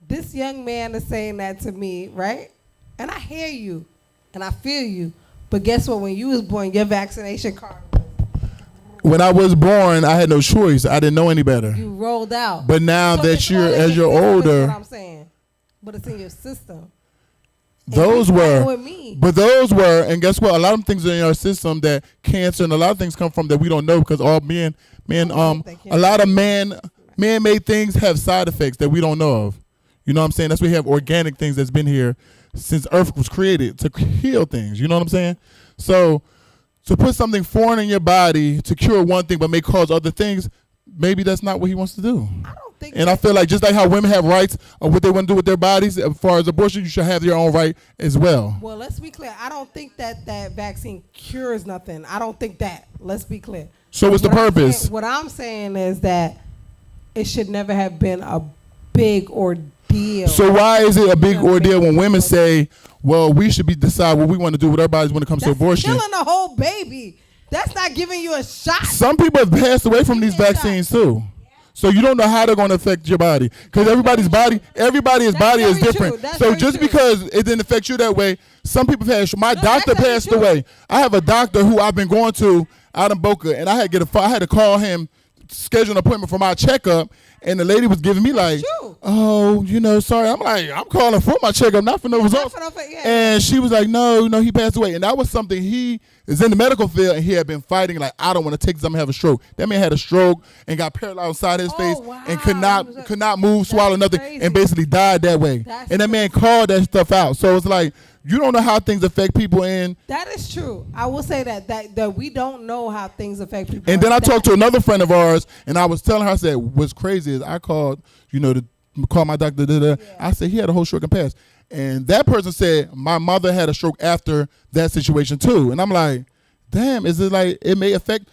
This young man is saying that to me, right? And I hear you and I feel you. But guess what? When you was born, your vaccination card was, When I was born, I had no choice. I didn't know any better. you rolled out. But now So that it's you're, all in as your you're system is older, what I'm saying. But it's in your system. And those you fighting were, with me. but those were, and guess what? A lot of things are in our system that cancer and a lot of things come from that we don't know because all a lot of man-made things have side effects that we don't know of. You know what I'm saying? That's why we have organic things that's been here since Earth was created to heal things. You know what I'm saying? So to put something foreign in your body to cure one thing but may cause other things, maybe that's not what he wants to do. I don't think And I feel like just like how women have rights of what they want to do with their bodies, as far as abortion, you should have your own right as well. Well, let's be clear. I don't think that vaccine cures nothing. I don't think that. Let's be clear. So what's the purpose? What I'm saying is that it should never have been a big ordeal. So why is it a big ordeal when women say, well, we should decide what we want to do with our bodies when it comes to That's abortion? killing a whole baby. That's not giving you a shot. Some people have passed away from these vaccines too. So you don't know how they're going to affect your body because everybody's body is different. So just because it didn't affect you that way, some people passed. My doctor passed away. I have a doctor who I've been going to out in Boca, and I had to call him, schedule an appointment for my checkup, and the lady was giving me like, oh, sorry. I'm like, I'm calling for my checkup, not for no results. And she was like, no, he passed away, and that was something he is in the medical field, and he had been fighting like, I don't want to take this. I'm gonna have a stroke. That man had a stroke and got paralyzed inside his face and could not move, swallow nothing, and basically died that way. And that man called that stuff out. So it's like, you don't know how things affect people in. That is true. I will say that we don't know how things affect people. And then I talked to another friend of ours, and I was telling her, I said, what's crazy is I called, to call my doctor. Yeah. I said, he had a whole stroke and passed. And that person said, my mother had a stroke after that situation too. And I'm like, damn, is it like it may affect,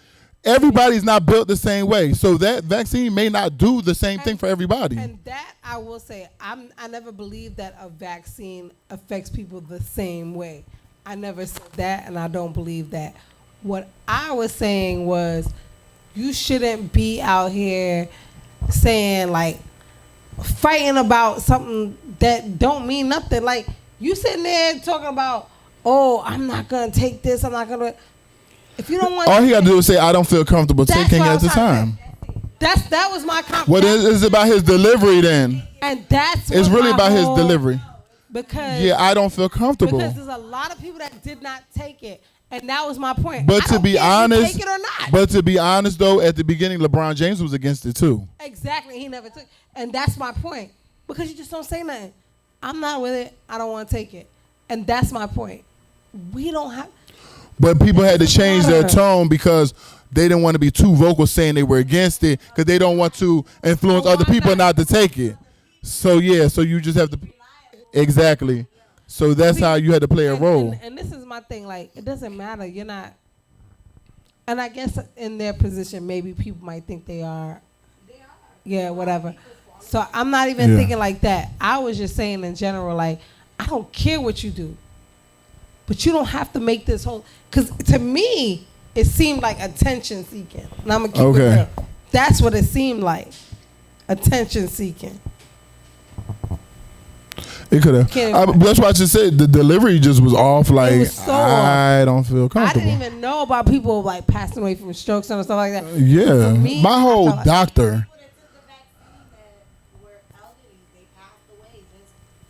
everybody's not built the same way. So that vaccine may not do the same thing for everybody. And that I will say, I never believed that a vaccine affects people the same way. I never said that, and I don't believe that. What I was saying was, you shouldn't be out here saying like, fighting about something that don't mean nothing. Like, you sitting there talking about, oh, I'm not gonna take this, I'm not gonna. If you don't want, all he got to do is say, I don't feel comfortable taking it at the time. That was my comment. What is it about his delivery then? And that's it's really about his delivery. Because I don't feel comfortable. Because there's a lot of people that did not take it, and that was my point. But to be honest, take it or not. But to be honest though, at the beginning, LeBron James was against it too. Exactly, he never took it. And that's my point. Because you just don't say nothing. I'm not with it. I don't want to take it. And that's my point. We don't have. But people had to change their tone because they didn't want to be too vocal saying they were against it because they don't want to influence other people not to take it. So so you just have to. Exactly. So that's how you had to play a role. And this is my thing. Like, it doesn't matter. You're not. And I guess in their position, maybe people might think they are. Yeah, whatever. So I'm not even thinking like that. I was just saying in general, like, I don't care what you do. But you don't have to make this whole. Because to me, it seemed like attention seeking. And I'm going to keep it real. That's what it seemed like. Attention seeking. It could have. That's why I just said the delivery just was off. Like was so I don't feel I comfortable. didn't even know about people like passing away from strokes and stuff like that. Yeah, For me, my I whole felt like- doctor. People that took the vaccine that were elderly, they passed away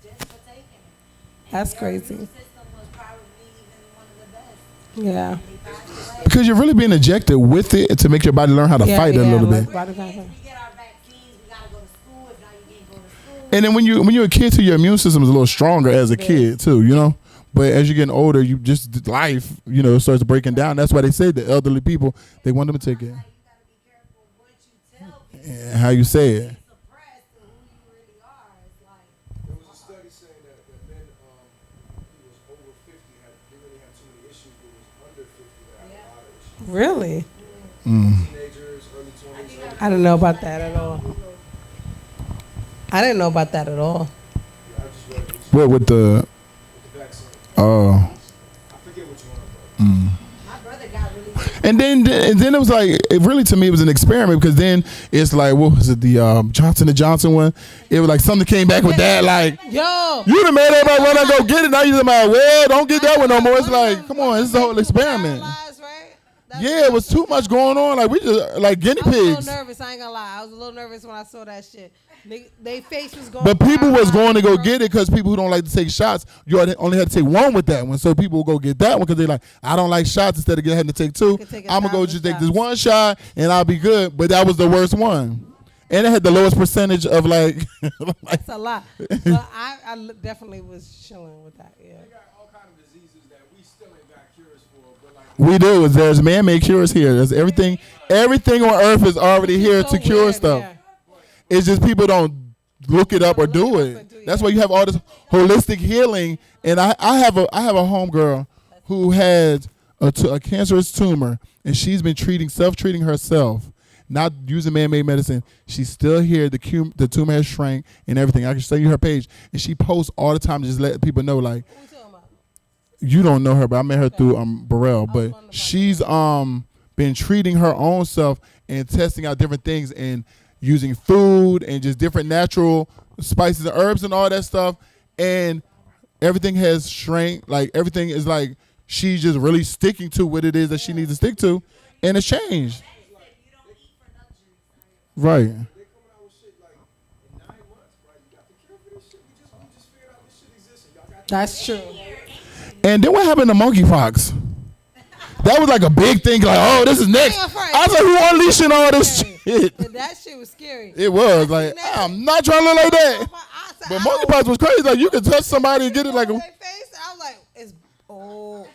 just for taking it. That's Their crazy. immune system was probably even one of the best. Yeah. They passed away. Because you're really being injected with it to make your body learn how to fight it a little like bit. body Kids, vaccine. we get our vaccines, we gotta go to school. If not, you can't go to school. And then when you're a kid too, your immune system is a little stronger as a kid too, you know. But as you're getting older, you just life, you know, starts breaking down. That's why they say the elderly people, they want them to take it. You gotta be careful what you tell people. And how you say it. Suppressed to who you really are. It's like, There was a study saying that men who was over 50 didn't really have too many issues, but was under 50 that had a lot of issues. Really? Teenagers, early 20s, early I didn't know about that at all. I didn't know about that at all. I just read it with What with the the vaccine. oh. I forget which one, but my brother got really sick. And then it was like it really to me it was an experiment because then it's like what was it the Johnson & Johnson one? It was like something came back with that like Yo, you done made everybody run and go get it. Now you like, well, don't get that one no more. It's like, come on, this is a whole experiment. paralyzed, right? That's Yeah, it was too much going on. Like we just like guinea I was a little pigs. nervous. I ain't gonna lie. I was a little nervous when I saw that shit. They face was going. But people was going to go paralyzed. get it because people who don't like to take shots, you only had to take one with that one. So people will go get that one because they like, I don't like shots instead of having to take two. could take I'm gonna go 1,000 just take this shots. one shot and I'll be good. But that was the worst one, and it had the lowest percentage of like. That's a lot. But I definitely was chilling with that. Yeah. they got all kind of diseases that we still ain't got cures for, but like We do. There's man-made cures here. There's everything. Everything on earth is already here So to cure weird, stuff. yeah. It's just people don't look it up or do Look it up it. and do it, That's yeah. why you have all this holistic healing. And I have a homegirl who had a cancerous tumor, and she's been self-treating herself, not using man-made medicine. She's still here. The tumor has shrank and everything. I can show you her page, and she posts all the time to just let people know like. What we talking about? You don't know her, but I met her through Burrell. But wondering about she's been treating her own self and testing out different things and using food and just different natural spices and herbs and all that stuff. And everything has shrank. Like everything is like she's just really sticking to what it is that she needs to stick to, and it's changed. Right. they coming out with shit like in 9 months, bro. You got the cure for this shit. We just figured out this shit exists. And y'all got That's true. And then what happened to monkeypox? That was like a big thing. Like, oh, this is next. I was like, who unleashing all this shit? That shit was scary. It was like, I'm not trying to look like that. But monkeypox was crazy. Like, you could touch somebody and get it like a. Their face, I was like,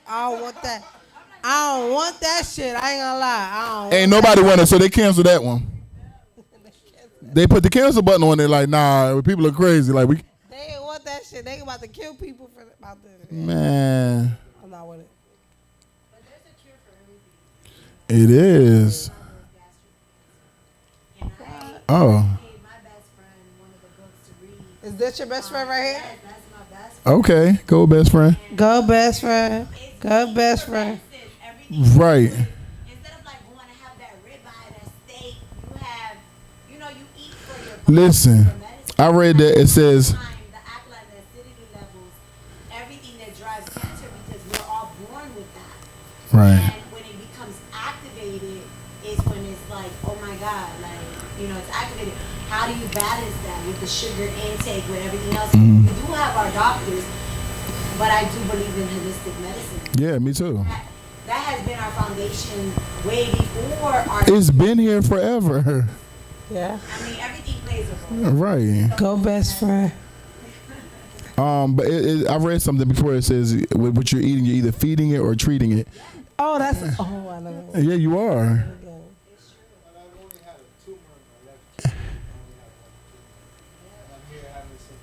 I don't want that. I don't want that shit. I ain't gonna lie. I don't. Ain't nobody want it, so they canceled that one. They put the cancel button on it. Like, nah, people are crazy. Like, we. They ain't want that shit. They about to kill people for about this. Man, I'm not with it. But there's a cure for everything. it is. And I Oh, gave my best friend one of the books to read. Is this your best friend right here? Yes, that's my best friend. okay. Go, best friend. Go best friend. Go best friend. Everything. Right. Instead of like going to have that ribeye, that steak, you have, you eat for your body, Listen, for medicine. I read that it says. The alkaline, the acidity levels, everything that drives cancer, because we're all born with that. Right. And when it becomes activated is when it's like, oh my God, like, it's activated. How do you balance that with the sugar intake, with everything else? Mm-hmm. We do have our doctors, but I do believe in holistic medicine. Yeah, me too. That has been our foundation way before our. It's been here forever. Yeah. I mean, everything plays a role. Right. Go best friend. But I read something before. It says with what you're eating, you're either feeding it or treating it. Oh, that's. Oh, I know. Yeah, you are. I've only had a tumor in my left kidney. And I'm here having some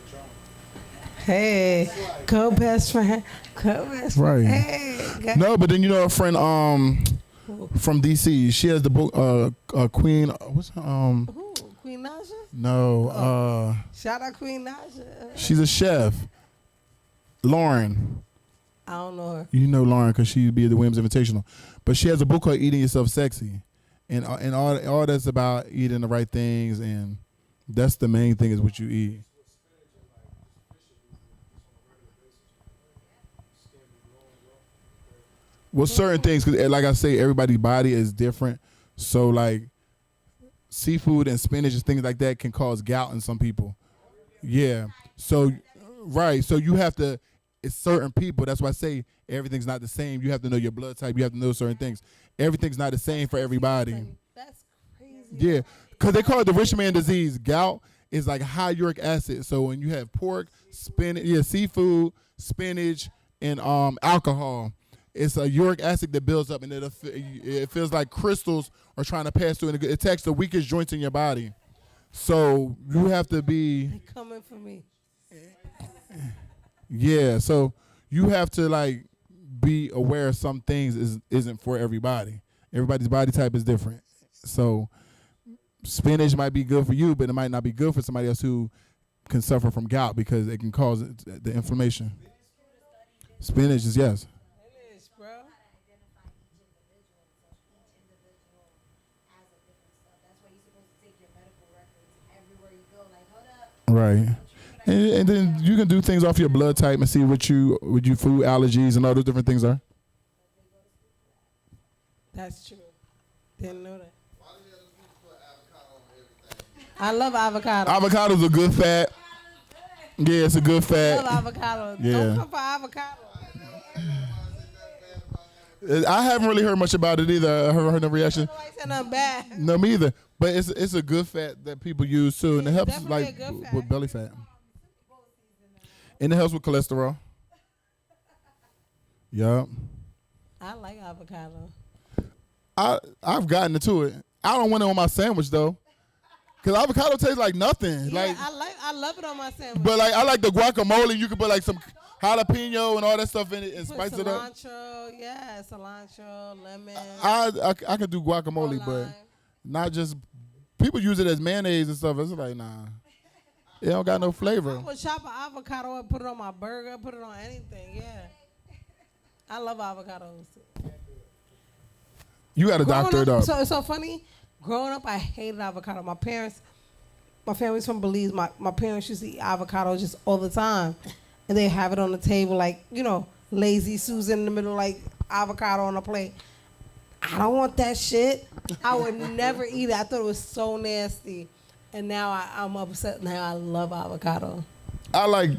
Patron. Hey, go best friend. Go best friend. Right. Hey. Go. No, but then a friend from DC. She has the book Queen. What's her, Who? Queen Naja? no. Shout out Queen Naja. She's a chef. Lauren. I don't know her. You know Lauren because she be at the Williams Invitational. But she has a book called Eating Yourself Sexy. And all that's about eating the right things, and that's the main thing is what you eat. Well, certain things, cause like I say, everybody's body is different. So like seafood and spinach and things like that can cause gout in some people. Yeah. So right. So you have to. It's certain people. That's why I say everything's not the same. You have to know your blood type. You have to know certain things. Everything's not the same for everybody. That's crazy. Yeah, because they call it the rich man disease. Gout is like high uric acid. So when you have pork, spinach, seafood, spinach, and alcohol, it's a uric acid that builds up, and it feels like crystals are trying to pass through, and it attacks the weakest joints in your body. So you have to be. They coming for me. Yeah, so you have to like be aware of some things isn't for everybody. Everybody's body type is different. So spinach might be good for you, but it might not be good for somebody else who can suffer from gout because it can cause the inflammation. Spinach is yes. It is, bro. Right. And then you can do things off your blood type and see what you food allergies and all those different things are. That's true. Didn't know that. Why the hell do you put avocado on everything? I love avocado. Avocado's a good fat. Yeah, it's a good I fat. love avocado. Yeah. Don't come for avocado. I haven't really heard much about it either. I haven't heard no reaction. Nobody said nothing bad. No, me either. But it's a good fat that people use too, and it helps Definitely like a good fat. with belly fat. And it helps with cholesterol. Yup. I like avocado. I've gotten into it. I don't want it on my sandwich though, cause avocado tastes like nothing. Yeah, Like, I love it on my sandwich. but like I like the guacamole. You can put like some jalapeno and all that stuff in it and Put spice it up. cilantro, yeah, cilantro, lemon. I can do guacamole, or but lime. not just people use it as mayonnaise and stuff. It's like nah, it don't got no I flavor. would chop an avocado and put it on my burger, put it on anything. Yeah, I love avocados. You got to Growing doctor it up. So it's so funny. Growing up, I hated avocado. My family's from Belize. My parents used to eat avocado just all the time, and they have it on the table like lazy Susan in the middle, like avocado on a plate. I don't want that shit. I would never eat it. I thought it was so nasty, and now I'm upset. Now I love avocado. I like,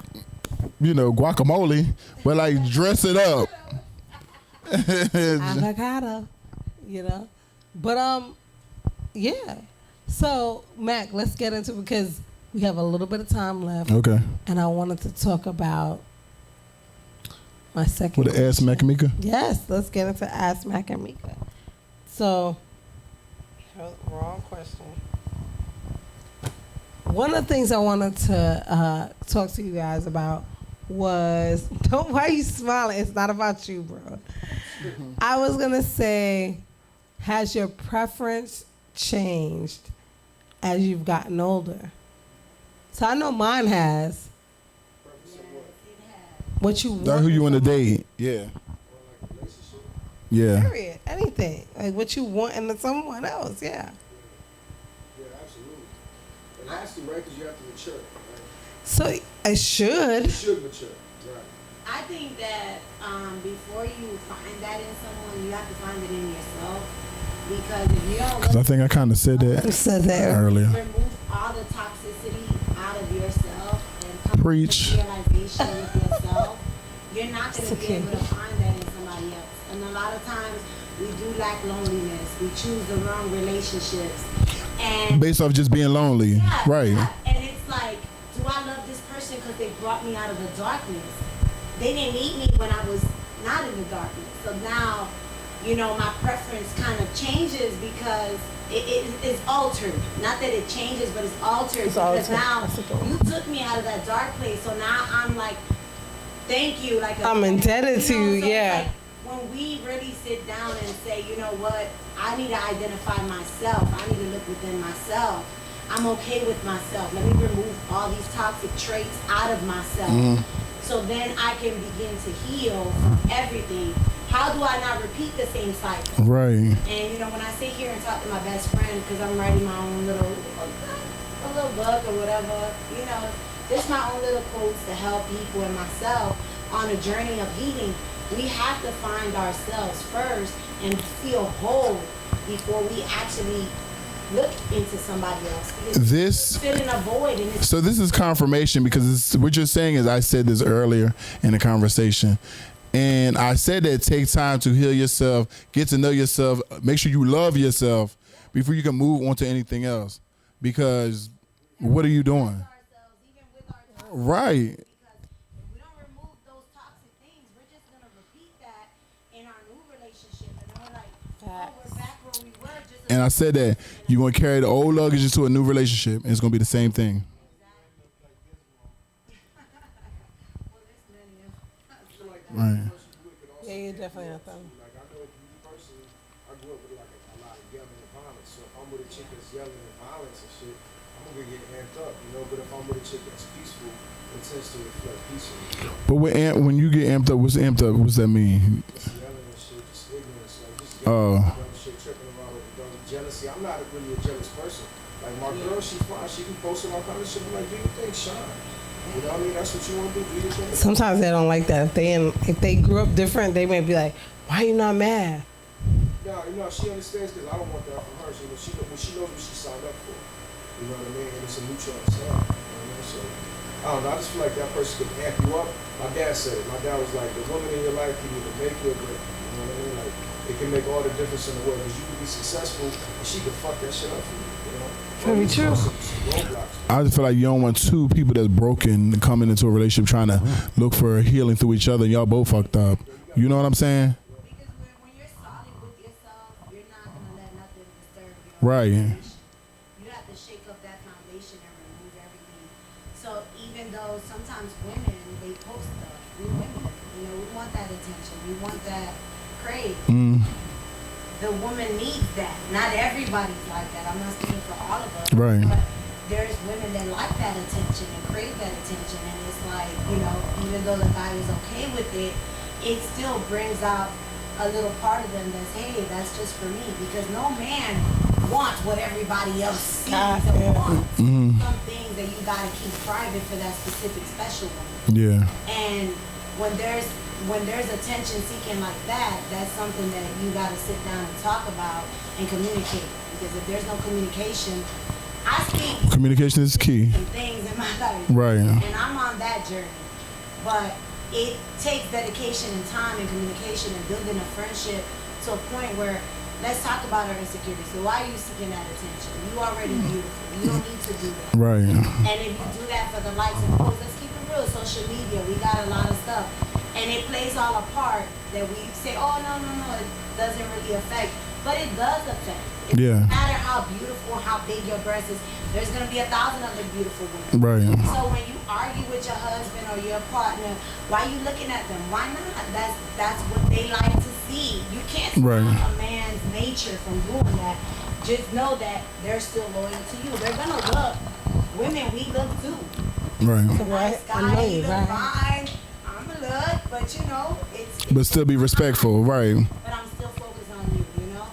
guacamole, but like dress it up. Avocado, but yeah. So Mac, let's get into it because we have a little bit of time left. Okay. And I wanted to talk about my second. With the Ask Mac and Meeka? Yes, let's get into Ask Mac and Meeka. So, wrong question. One of the things I wanted to talk to you guys about was, why are you smiling? It's not about you, bro. I was going to say, has your preference changed as you've gotten older? So I know mine has. What you want? Like who you want to date? Yeah. Yeah. Period. Anything. Like what you want in someone else. Yeah. Yeah, absolutely. It has to, right? Because you have to mature. Right? So it should. You should mature. Right. I think that before you find that in someone, you have to find it in yourself. Because if you don't Because I think I kind of said that Who said that? earlier. remove all the toxicity out of yourself and come Preach. to realization with yourself, you're not going to Okay. be able to find that in somebody else. And a lot of times we do lack loneliness. We choose the wrong relationships. And Based off just being lonely. yeah, Right. yeah. And it's like, do I love this person because they brought me out of the darkness? They didn't meet me when I was not in the darkness. So now, my preference kind of changes because it's altered. Not that it changes, but it's altered. It's because altered. now That's a good one. you took me out of that dark place. So now I'm like, thank you. Like I'm indebted to you, so yeah. it's like, when we really sit down and say, you know what, I need to identify myself. I need to look within myself. I'm okay with myself. Let me remove all these toxic traits out of myself. So then I can begin to heal from everything. How do I not repeat the same cycle? Right. And when I sit here and talk to my best friend, because I'm writing my own little book or whatever, Just my own little quotes to help people and myself on a journey of healing. We have to find ourselves first and feel whole before we actually look into somebody else. Because This it's filling a void, and it's So this is confirmation because what you're saying is I said this earlier in the conversation. And I said that take time to heal yourself, get to know yourself, make sure you love yourself before you can move on to anything else. Because what are you doing? ourselves, even with our toxic Right. because if we don't remove those toxic things, we're just gonna repeat that in our new relationship, and then we're like, oh, we're back where we were. Just And I said that you're going to carry the old luggage into a new relationship and it's going to be the same thing. well, there's many of Right. Yeah, you definitely have to. Like I know me personally, I grew up with like a lot of yelling and violence. So if I'm with a chick that's yelling and violence and shit, I'm gonna get amped up, you know. But if I'm with a chick that's peaceful, it tends to reflect peace in me. But when you get amped up, what's amped up? What's that mean? Just yelling and shit, just ignorance, like just Oh. yelling, dumb shit, tripping around over dumb jealousy. I'm not really a jealous person. Like my girl, she's fine. She can post all kind of shit. I'm like, do your thing, shine. You know what I mean? That's what you want to do. Do your thing. Sometimes they don't like that. If they grew up different, they may be like, "Why you not mad?" No, you know, she understands because I don't want that from her. She knows what she signed up for. You know what I mean? And it's a mutual understanding. You know what I mean? So, I don't know. I just feel like that person can amp you up. My dad said it. My dad was like, the woman in your life can either make you or break you. You know what I mean? Like, it can make all the difference in the world. Because you can be successful and she can fuck that shit up for you. You know? Very true. Some roadblocks. I just feel like you don't want two people that's broken coming into a relationship trying to look for healing through each other and y'all both fucked up. You know what I'm saying? because when you're solid with yourself, you're not gonna let nothing disturb you. Right. You have to shake up that foundation and remove everything. So even though sometimes women they post stuff, we women, you know, we want that attention, we want that crave. Mm, The woman needs that. Not everybody's like that. I'm not speaking for all of us. Right. But there's women that like that attention and crave that attention, and it's like, you know, even though the guy is okay with it, it still brings out a little part of them that's, hey, that's just for me, because no man wants what everybody else sees and wants. mm, Some things that you gotta keep private for that specific special one. yeah. And when there's attention seeking like that, that's something that you gotta sit down and talk about and communicate. Because if there's no communication, I speak Communication is key. some things in my life. Right. And I'm on that journey. But it takes dedication and time and communication and building a friendship to a point where let's talk about our insecurities. So why are you seeking that attention? You already beautiful. You don't need to do that. Right. And if you do that for the likes and posts, let's keep it real. Social media, we got a lot of stuff. And it plays all a part that we say, oh, no, it doesn't really affect. But it does affect. It Yeah. doesn't matter how beautiful, how big your breast is. There's going to be 1,000 other beautiful women. Right. So when you argue with your husband or your partner, why are you looking at them? Why not? That's what they like to see. You can't stop Right. a man's nature from doing that. Just know that they're still loyal to you. They're going to look. Women, we look too. Right. Right. Nice I guy, know he you, look right? fine. I'm a look, but you know, it's But still be respectful. Right. but I'm still focused on you, you know?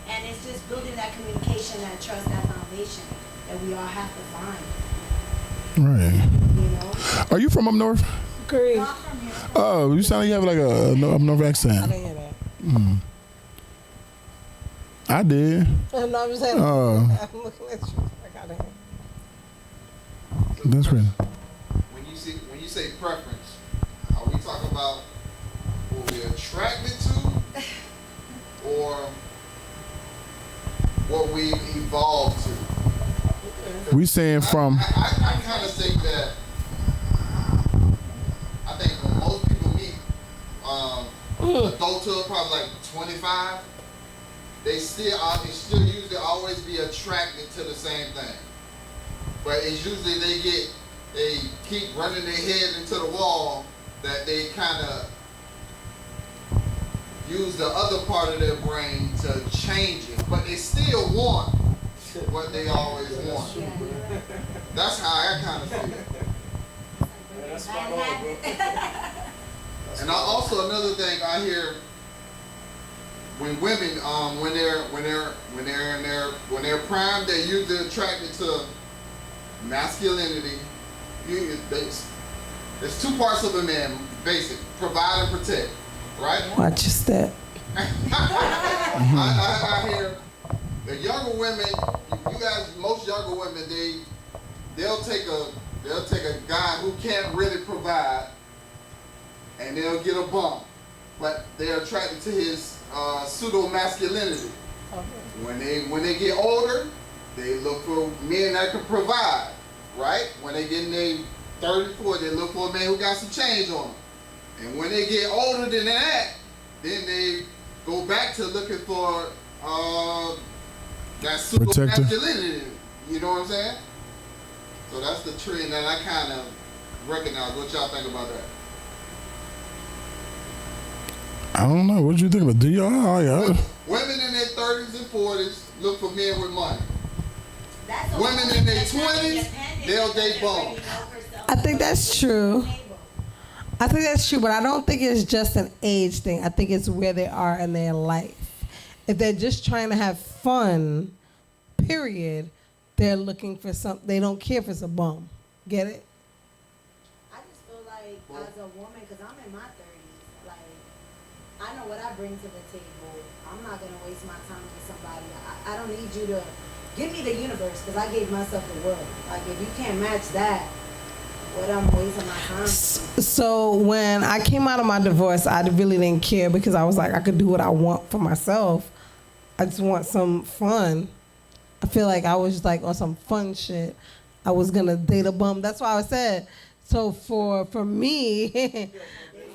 And it's just building that communication, that trust, that foundation that we all have to find, Right. you know? Are you from up north? Agree. Not from here. Oh, you sound like you have like a up north I accent. didn't hear that. I did. No, I'm just saying. Oh. I'm looking at you. I gotta hear. That's great. When you say preference, are we talking about what we're attracted to, or what we've evolved to? We saying from I kind of think that I think when most people meet adulthood, probably like 25, they still usually always be attracted to the same thing. But it's usually they keep running their head into the wall that they kind of use the other part of their brain to change it. But they still want what they always want. Yeah, you're right. That's how I kind of feel. That's Bad spot on, bro. habit. And also another thing I hear when women when they're in their prime, they're usually attracted to masculinity There's two parts of a man, basic: provide and protect, right? Watch your step. I hear the younger women. You guys, most younger women, they'll take a guy who can't really provide, and they'll get a bump, but they're attracted to his pseudo masculinity. Okay. When they get older, they look for men that can provide, right? When they get in their 30, 40, they look for a man who got some change on them. And when they get older than that, then they go back to looking for that pseudo masculinity. You know what I'm saying? So that's the trend that I kind of recognize. What y'all think about that? I don't know. What you think about? Do y'all? Women in their 30s and 40s look for men with money. That's women in their 20s, they'll date bums. I think that's true. I think that's true, but I don't think it's just an age thing. I think it's where they are in their life. If they're just trying to have fun, period, they're looking for something. They don't care if it's a bum. Get it? I just feel like as a woman, because I'm in my 30s, like, I know what I bring to the table. I'm not going to waste my time with somebody. I don't need you to give me the universe, because I gave myself the world. Like, if you can't match that, what I'm wasting my time. So when I came out of my divorce, I really didn't care because I was like, I could do what I want for myself. I just want some fun. I feel like I was just like on some fun shit. I was gonna date a bum. That's why I said. So for me,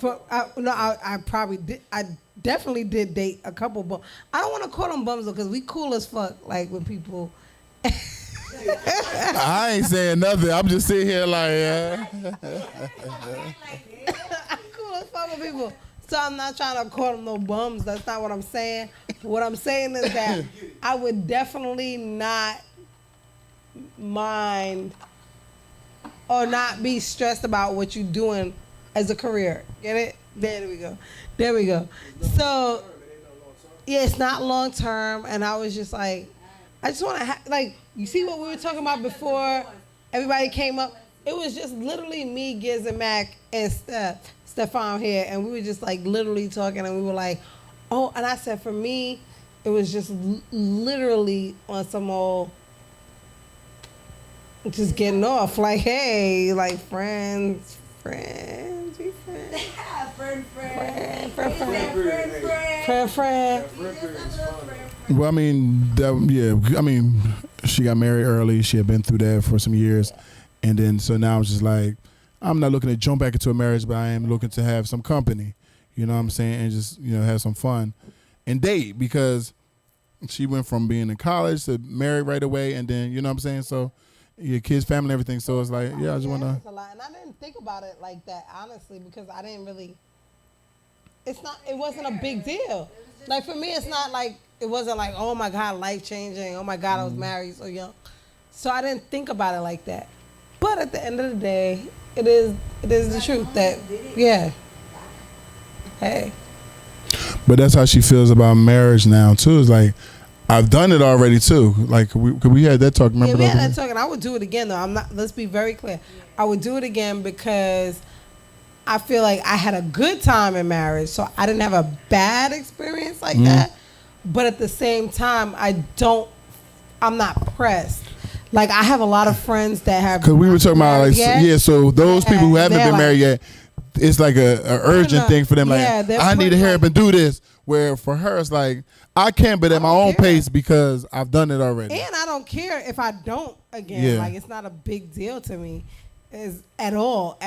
I probably did. I definitely did date a couple bums. I don't want to call them bums though, because we cool as fuck. Like with people. I ain't saying nothing. I'm just sitting here like, I'm cool as fuck with people. So I'm not trying to call them no bums. That's not what I'm saying. What I'm saying is that I would definitely not mind or not be stressed about what you're doing as a career. Get it? There we go. There we go. So, yeah, it's not long term. And I was just like, I just want to like, you see what we were talking about before everybody came up? It was just literally me, Giz, and Mac, and Stefan here, and we were just like literally talking, and we were like, oh, and I said for me, it was just literally on some old, just getting off, like, hey, like friends, we friends. Friend. well, I mean, she got married early. She had been through that for some years, and then so now it's just like, I'm not looking to jump back into a marriage, but I am looking to have some company. You know what I'm saying? And just, have some fun and date, because she went from being in college to married right away, and then, you know what I'm saying? So your kids, family, everything. So it's like, yeah, I just want to. And I didn't think about it like that, honestly, because I didn't really, it wasn't a big deal. Like for me, it's not like, it wasn't like, oh my God, life changing. Oh my God, I was married so young. So I didn't think about it like that. But at the end of the day, it is the truth that, yeah. Hey. But that's how she feels about marriage now too. It's like, I've done it already too. Like we had that talk. Remember? Yeah, we had that talk, and I would do it again though. Let's be very clear. I would do it again because I feel like I had a good time in marriage, so I didn't have a bad experience like that. But at the same time, I'm not pressed. Like I have a lot of friends that have. Because we were talking about so those people who haven't been married yet, it's like a urgent thing for them. Like I need to hurry up and do this. Where for her it's like I can't, but at my own pace because I've done it already. And I don't care if I don't again. Yeah. Like it's not a big deal to me, is at all.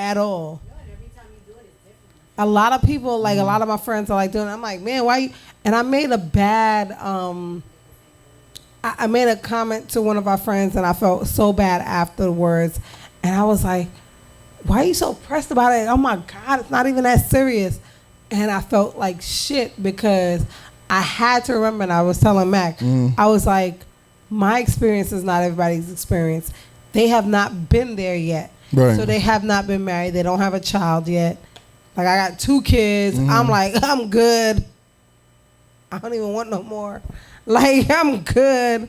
A lot of people, like a lot of my friends are like doing it. I'm like, man, why you? And I made a bad, I made a comment to one of our friends and I felt so bad afterwards. And I was like, why are you so pressed about it? Oh my God, it's not even that serious. And I felt like shit because I had to remember, and I was telling Mac, I was like, my experience is not everybody's experience. They have not been there yet. Right. So they have not been married. They don't have a child yet. Like I got 2 kids. I'm like, I'm good. I don't even want no more. Like I'm good.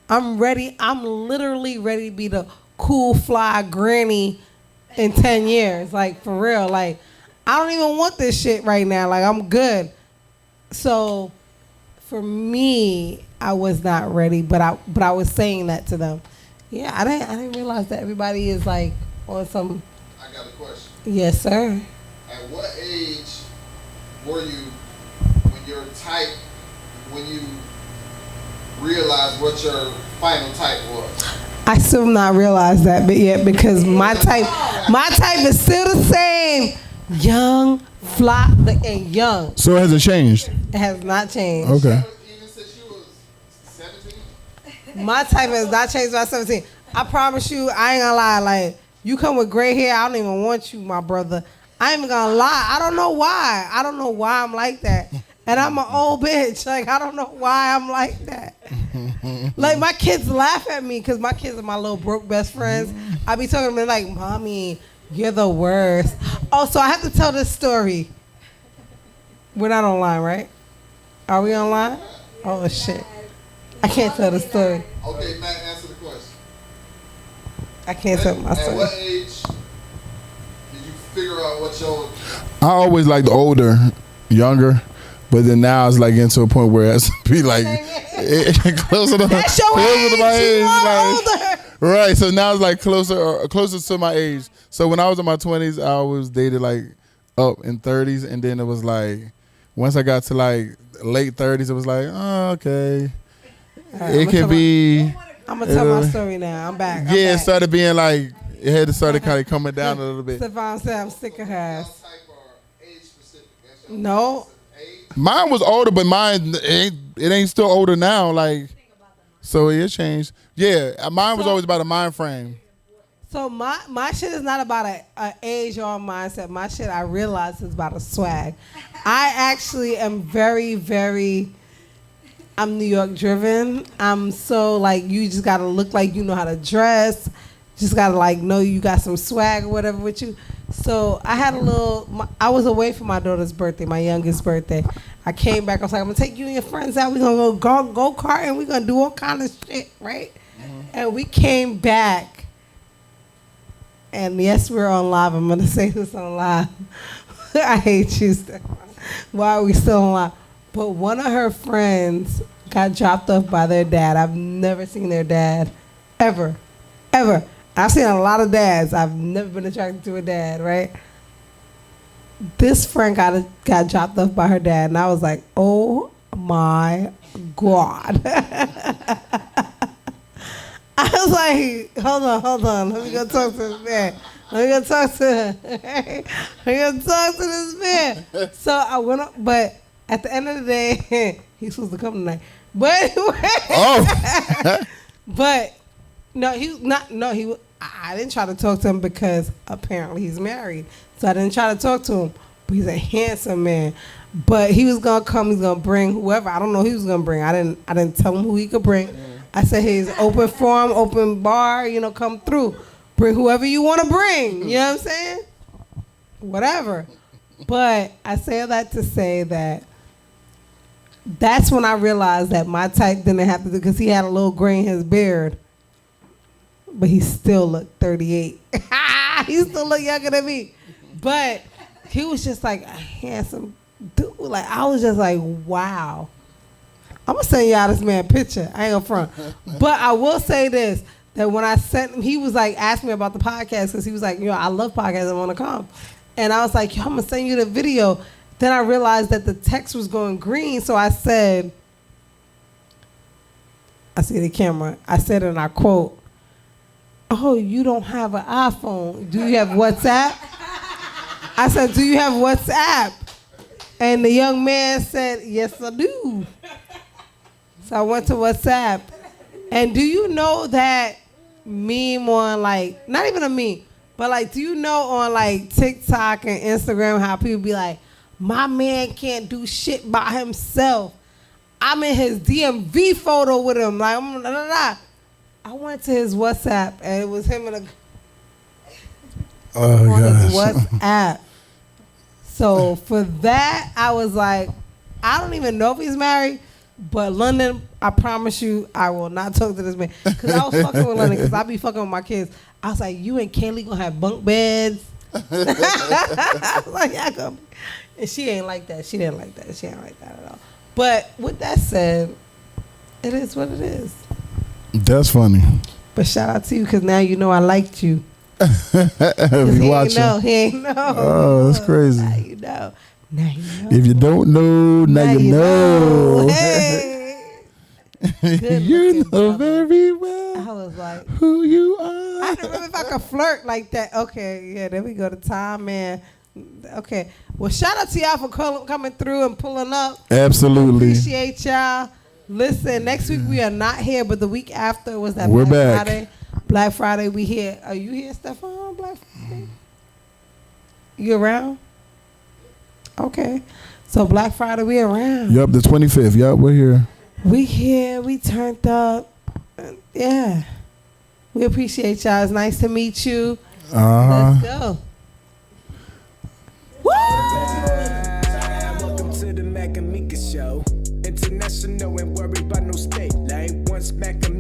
I'm ready. I'm literally ready to be the cool fly granny in 10 years. Like, for real. Like, I don't even want this shit right now. Like, I'm good. So, for me, I was not ready, but I was saying that to them. Yeah, I didn't realize that everybody is like on some. I got a question. Yes, sir. At what age were you when you realized what your final type was? I still not realized that but yet because my type is still the same. Young, fly, and young. So it hasn't changed. It has not changed. Okay. Even since you was 17? My type has not changed by 17. I promise you, I ain't gonna lie. Like, you come with gray hair, I don't even want you, my brother. I ain't even gonna lie. I don't know why. I don't know why I'm like that. And I'm an old bitch. Like, I don't know why I'm like that. Like, my kids laugh at me because my kids are my little broke best friends. I be talking to them like, Mommy, you're the worst. Oh, so I have to tell this story. We're not online, right? Are we online? Oh, shit. I can't tell the story. Okay, Matt, answer the question. I can't tell my At story. what age did you figure out what your... I always liked older, younger, but then now it's like getting to a point where it's be like closer to That's your closer to my age. You age. are Like, older. right, so now it's like closer to my age. So when I was in my 20s, I was dated like up in 30s, and then it was like once I got to like late 30s, it was like, oh, okay, it can be. I'm gonna tell my story now. I'm back. I'm Yeah, it back. started being like it had to start kind of coming down a little bit. Stephon said I'm sick of her ass. type or age specific? That's your No. age? Mine was older, but mine it ain't still older now. Like, so it changed. Yeah, mine was always about a mind frame. So my shit is not about a age or a mindset. My shit, I realize, is about a swag. I actually am very, very. I'm New York driven. I'm so like, you just gotta look like you know how to dress. Just gotta like know you got some swag or whatever with you. So I had I was away for my daughter's birthday, my youngest birthday. I came back. I was like, I'm gonna take you and your friends out. We're gonna go karting. We're gonna do all kind of shit, right? Mm-hmm. And we came back. And yes, we're on live. I'm gonna say this on live. I hate you, Stephon. Why are we still on live? But one of her friends got dropped off by their dad. I've never seen their dad, ever. I've seen a lot of dads. I've never been attracted to a dad, right? This friend got dropped off by her dad, and I was like, oh my God. I was like, hold on. Let me go talk to this man. This man. So I went up, but at the end of the day, he's supposed to come tonight. But but no, I didn't try to talk to him because apparently he's married. So I didn't try to talk to him. But he's a handsome man. But he was gonna come. He's gonna bring whoever. I don't know who he was gonna bring. I didn't tell him who he could bring. I said, he's open forum, open bar. You know, come through. Bring whoever you want to bring. You know what I'm saying? Whatever. But I say that to say that that's when I realized that my type didn't have to do, because he had a little gray in his beard, but he still looked 38. He still looked younger than me. But he was just like a handsome dude. Like, I was just like, wow. I'm going to send y'all this man picture. I ain't gonna front. But I will say this, that when I sent him, he was like, asked me about the podcast, because he was like, I love podcasts, I want to come. And I was like, I'm going to send you the video. Then I realized that the text was going green, so I said, I see the camera. I said, and I quote, oh, you don't have an iPhone. Do you have WhatsApp? I said, do you have WhatsApp? And the young man said, yes, I do. So I went to WhatsApp. And do you know that meme on, like, not even a meme, but like, do you know on like TikTok and Instagram how people be like, my man can't do shit by himself. I'm in his DMV photo with him. Like, I went to his WhatsApp and it was him in on his WhatsApp. So for that, I was like, I don't even know if he's married, But London, I promise you, I will not talk to this man. Because I was fucking with London, because I be fucking with my kids. I was like, you and Kaylee gonna have bunk beds. I was like, yeah, gonna. And she ain't like that. She didn't like that. She ain't like that at all. But with that said, it is what it is. That's funny. But shout out to you, because now you know I liked you. He watching. He ain't know. Oh, that's crazy. Now you know. Now you know. If you don't know, now you know. Hey. Good You looking know brother. very well I was like, who you are. I had to remember if I could flirt like that. Okay, yeah, there we go. The time, man. Okay. Well, shout out to y'all for coming through and pulling up. Absolutely. Appreciate y'all. Listen, next week we are not here, but the week after was that We're Black back. Friday. Black Friday, we here. Are you here, Stefan? Black Friday? You around? Okay. So Black Friday, we around. Yup, the 25th. Yup, we're here. We here. We turned up. Yeah. We appreciate y'all. It's nice to meet you. Let's go. Woo! Welcome to the Mac and Meeka show. International, ain't worried about no state. Like once Mac and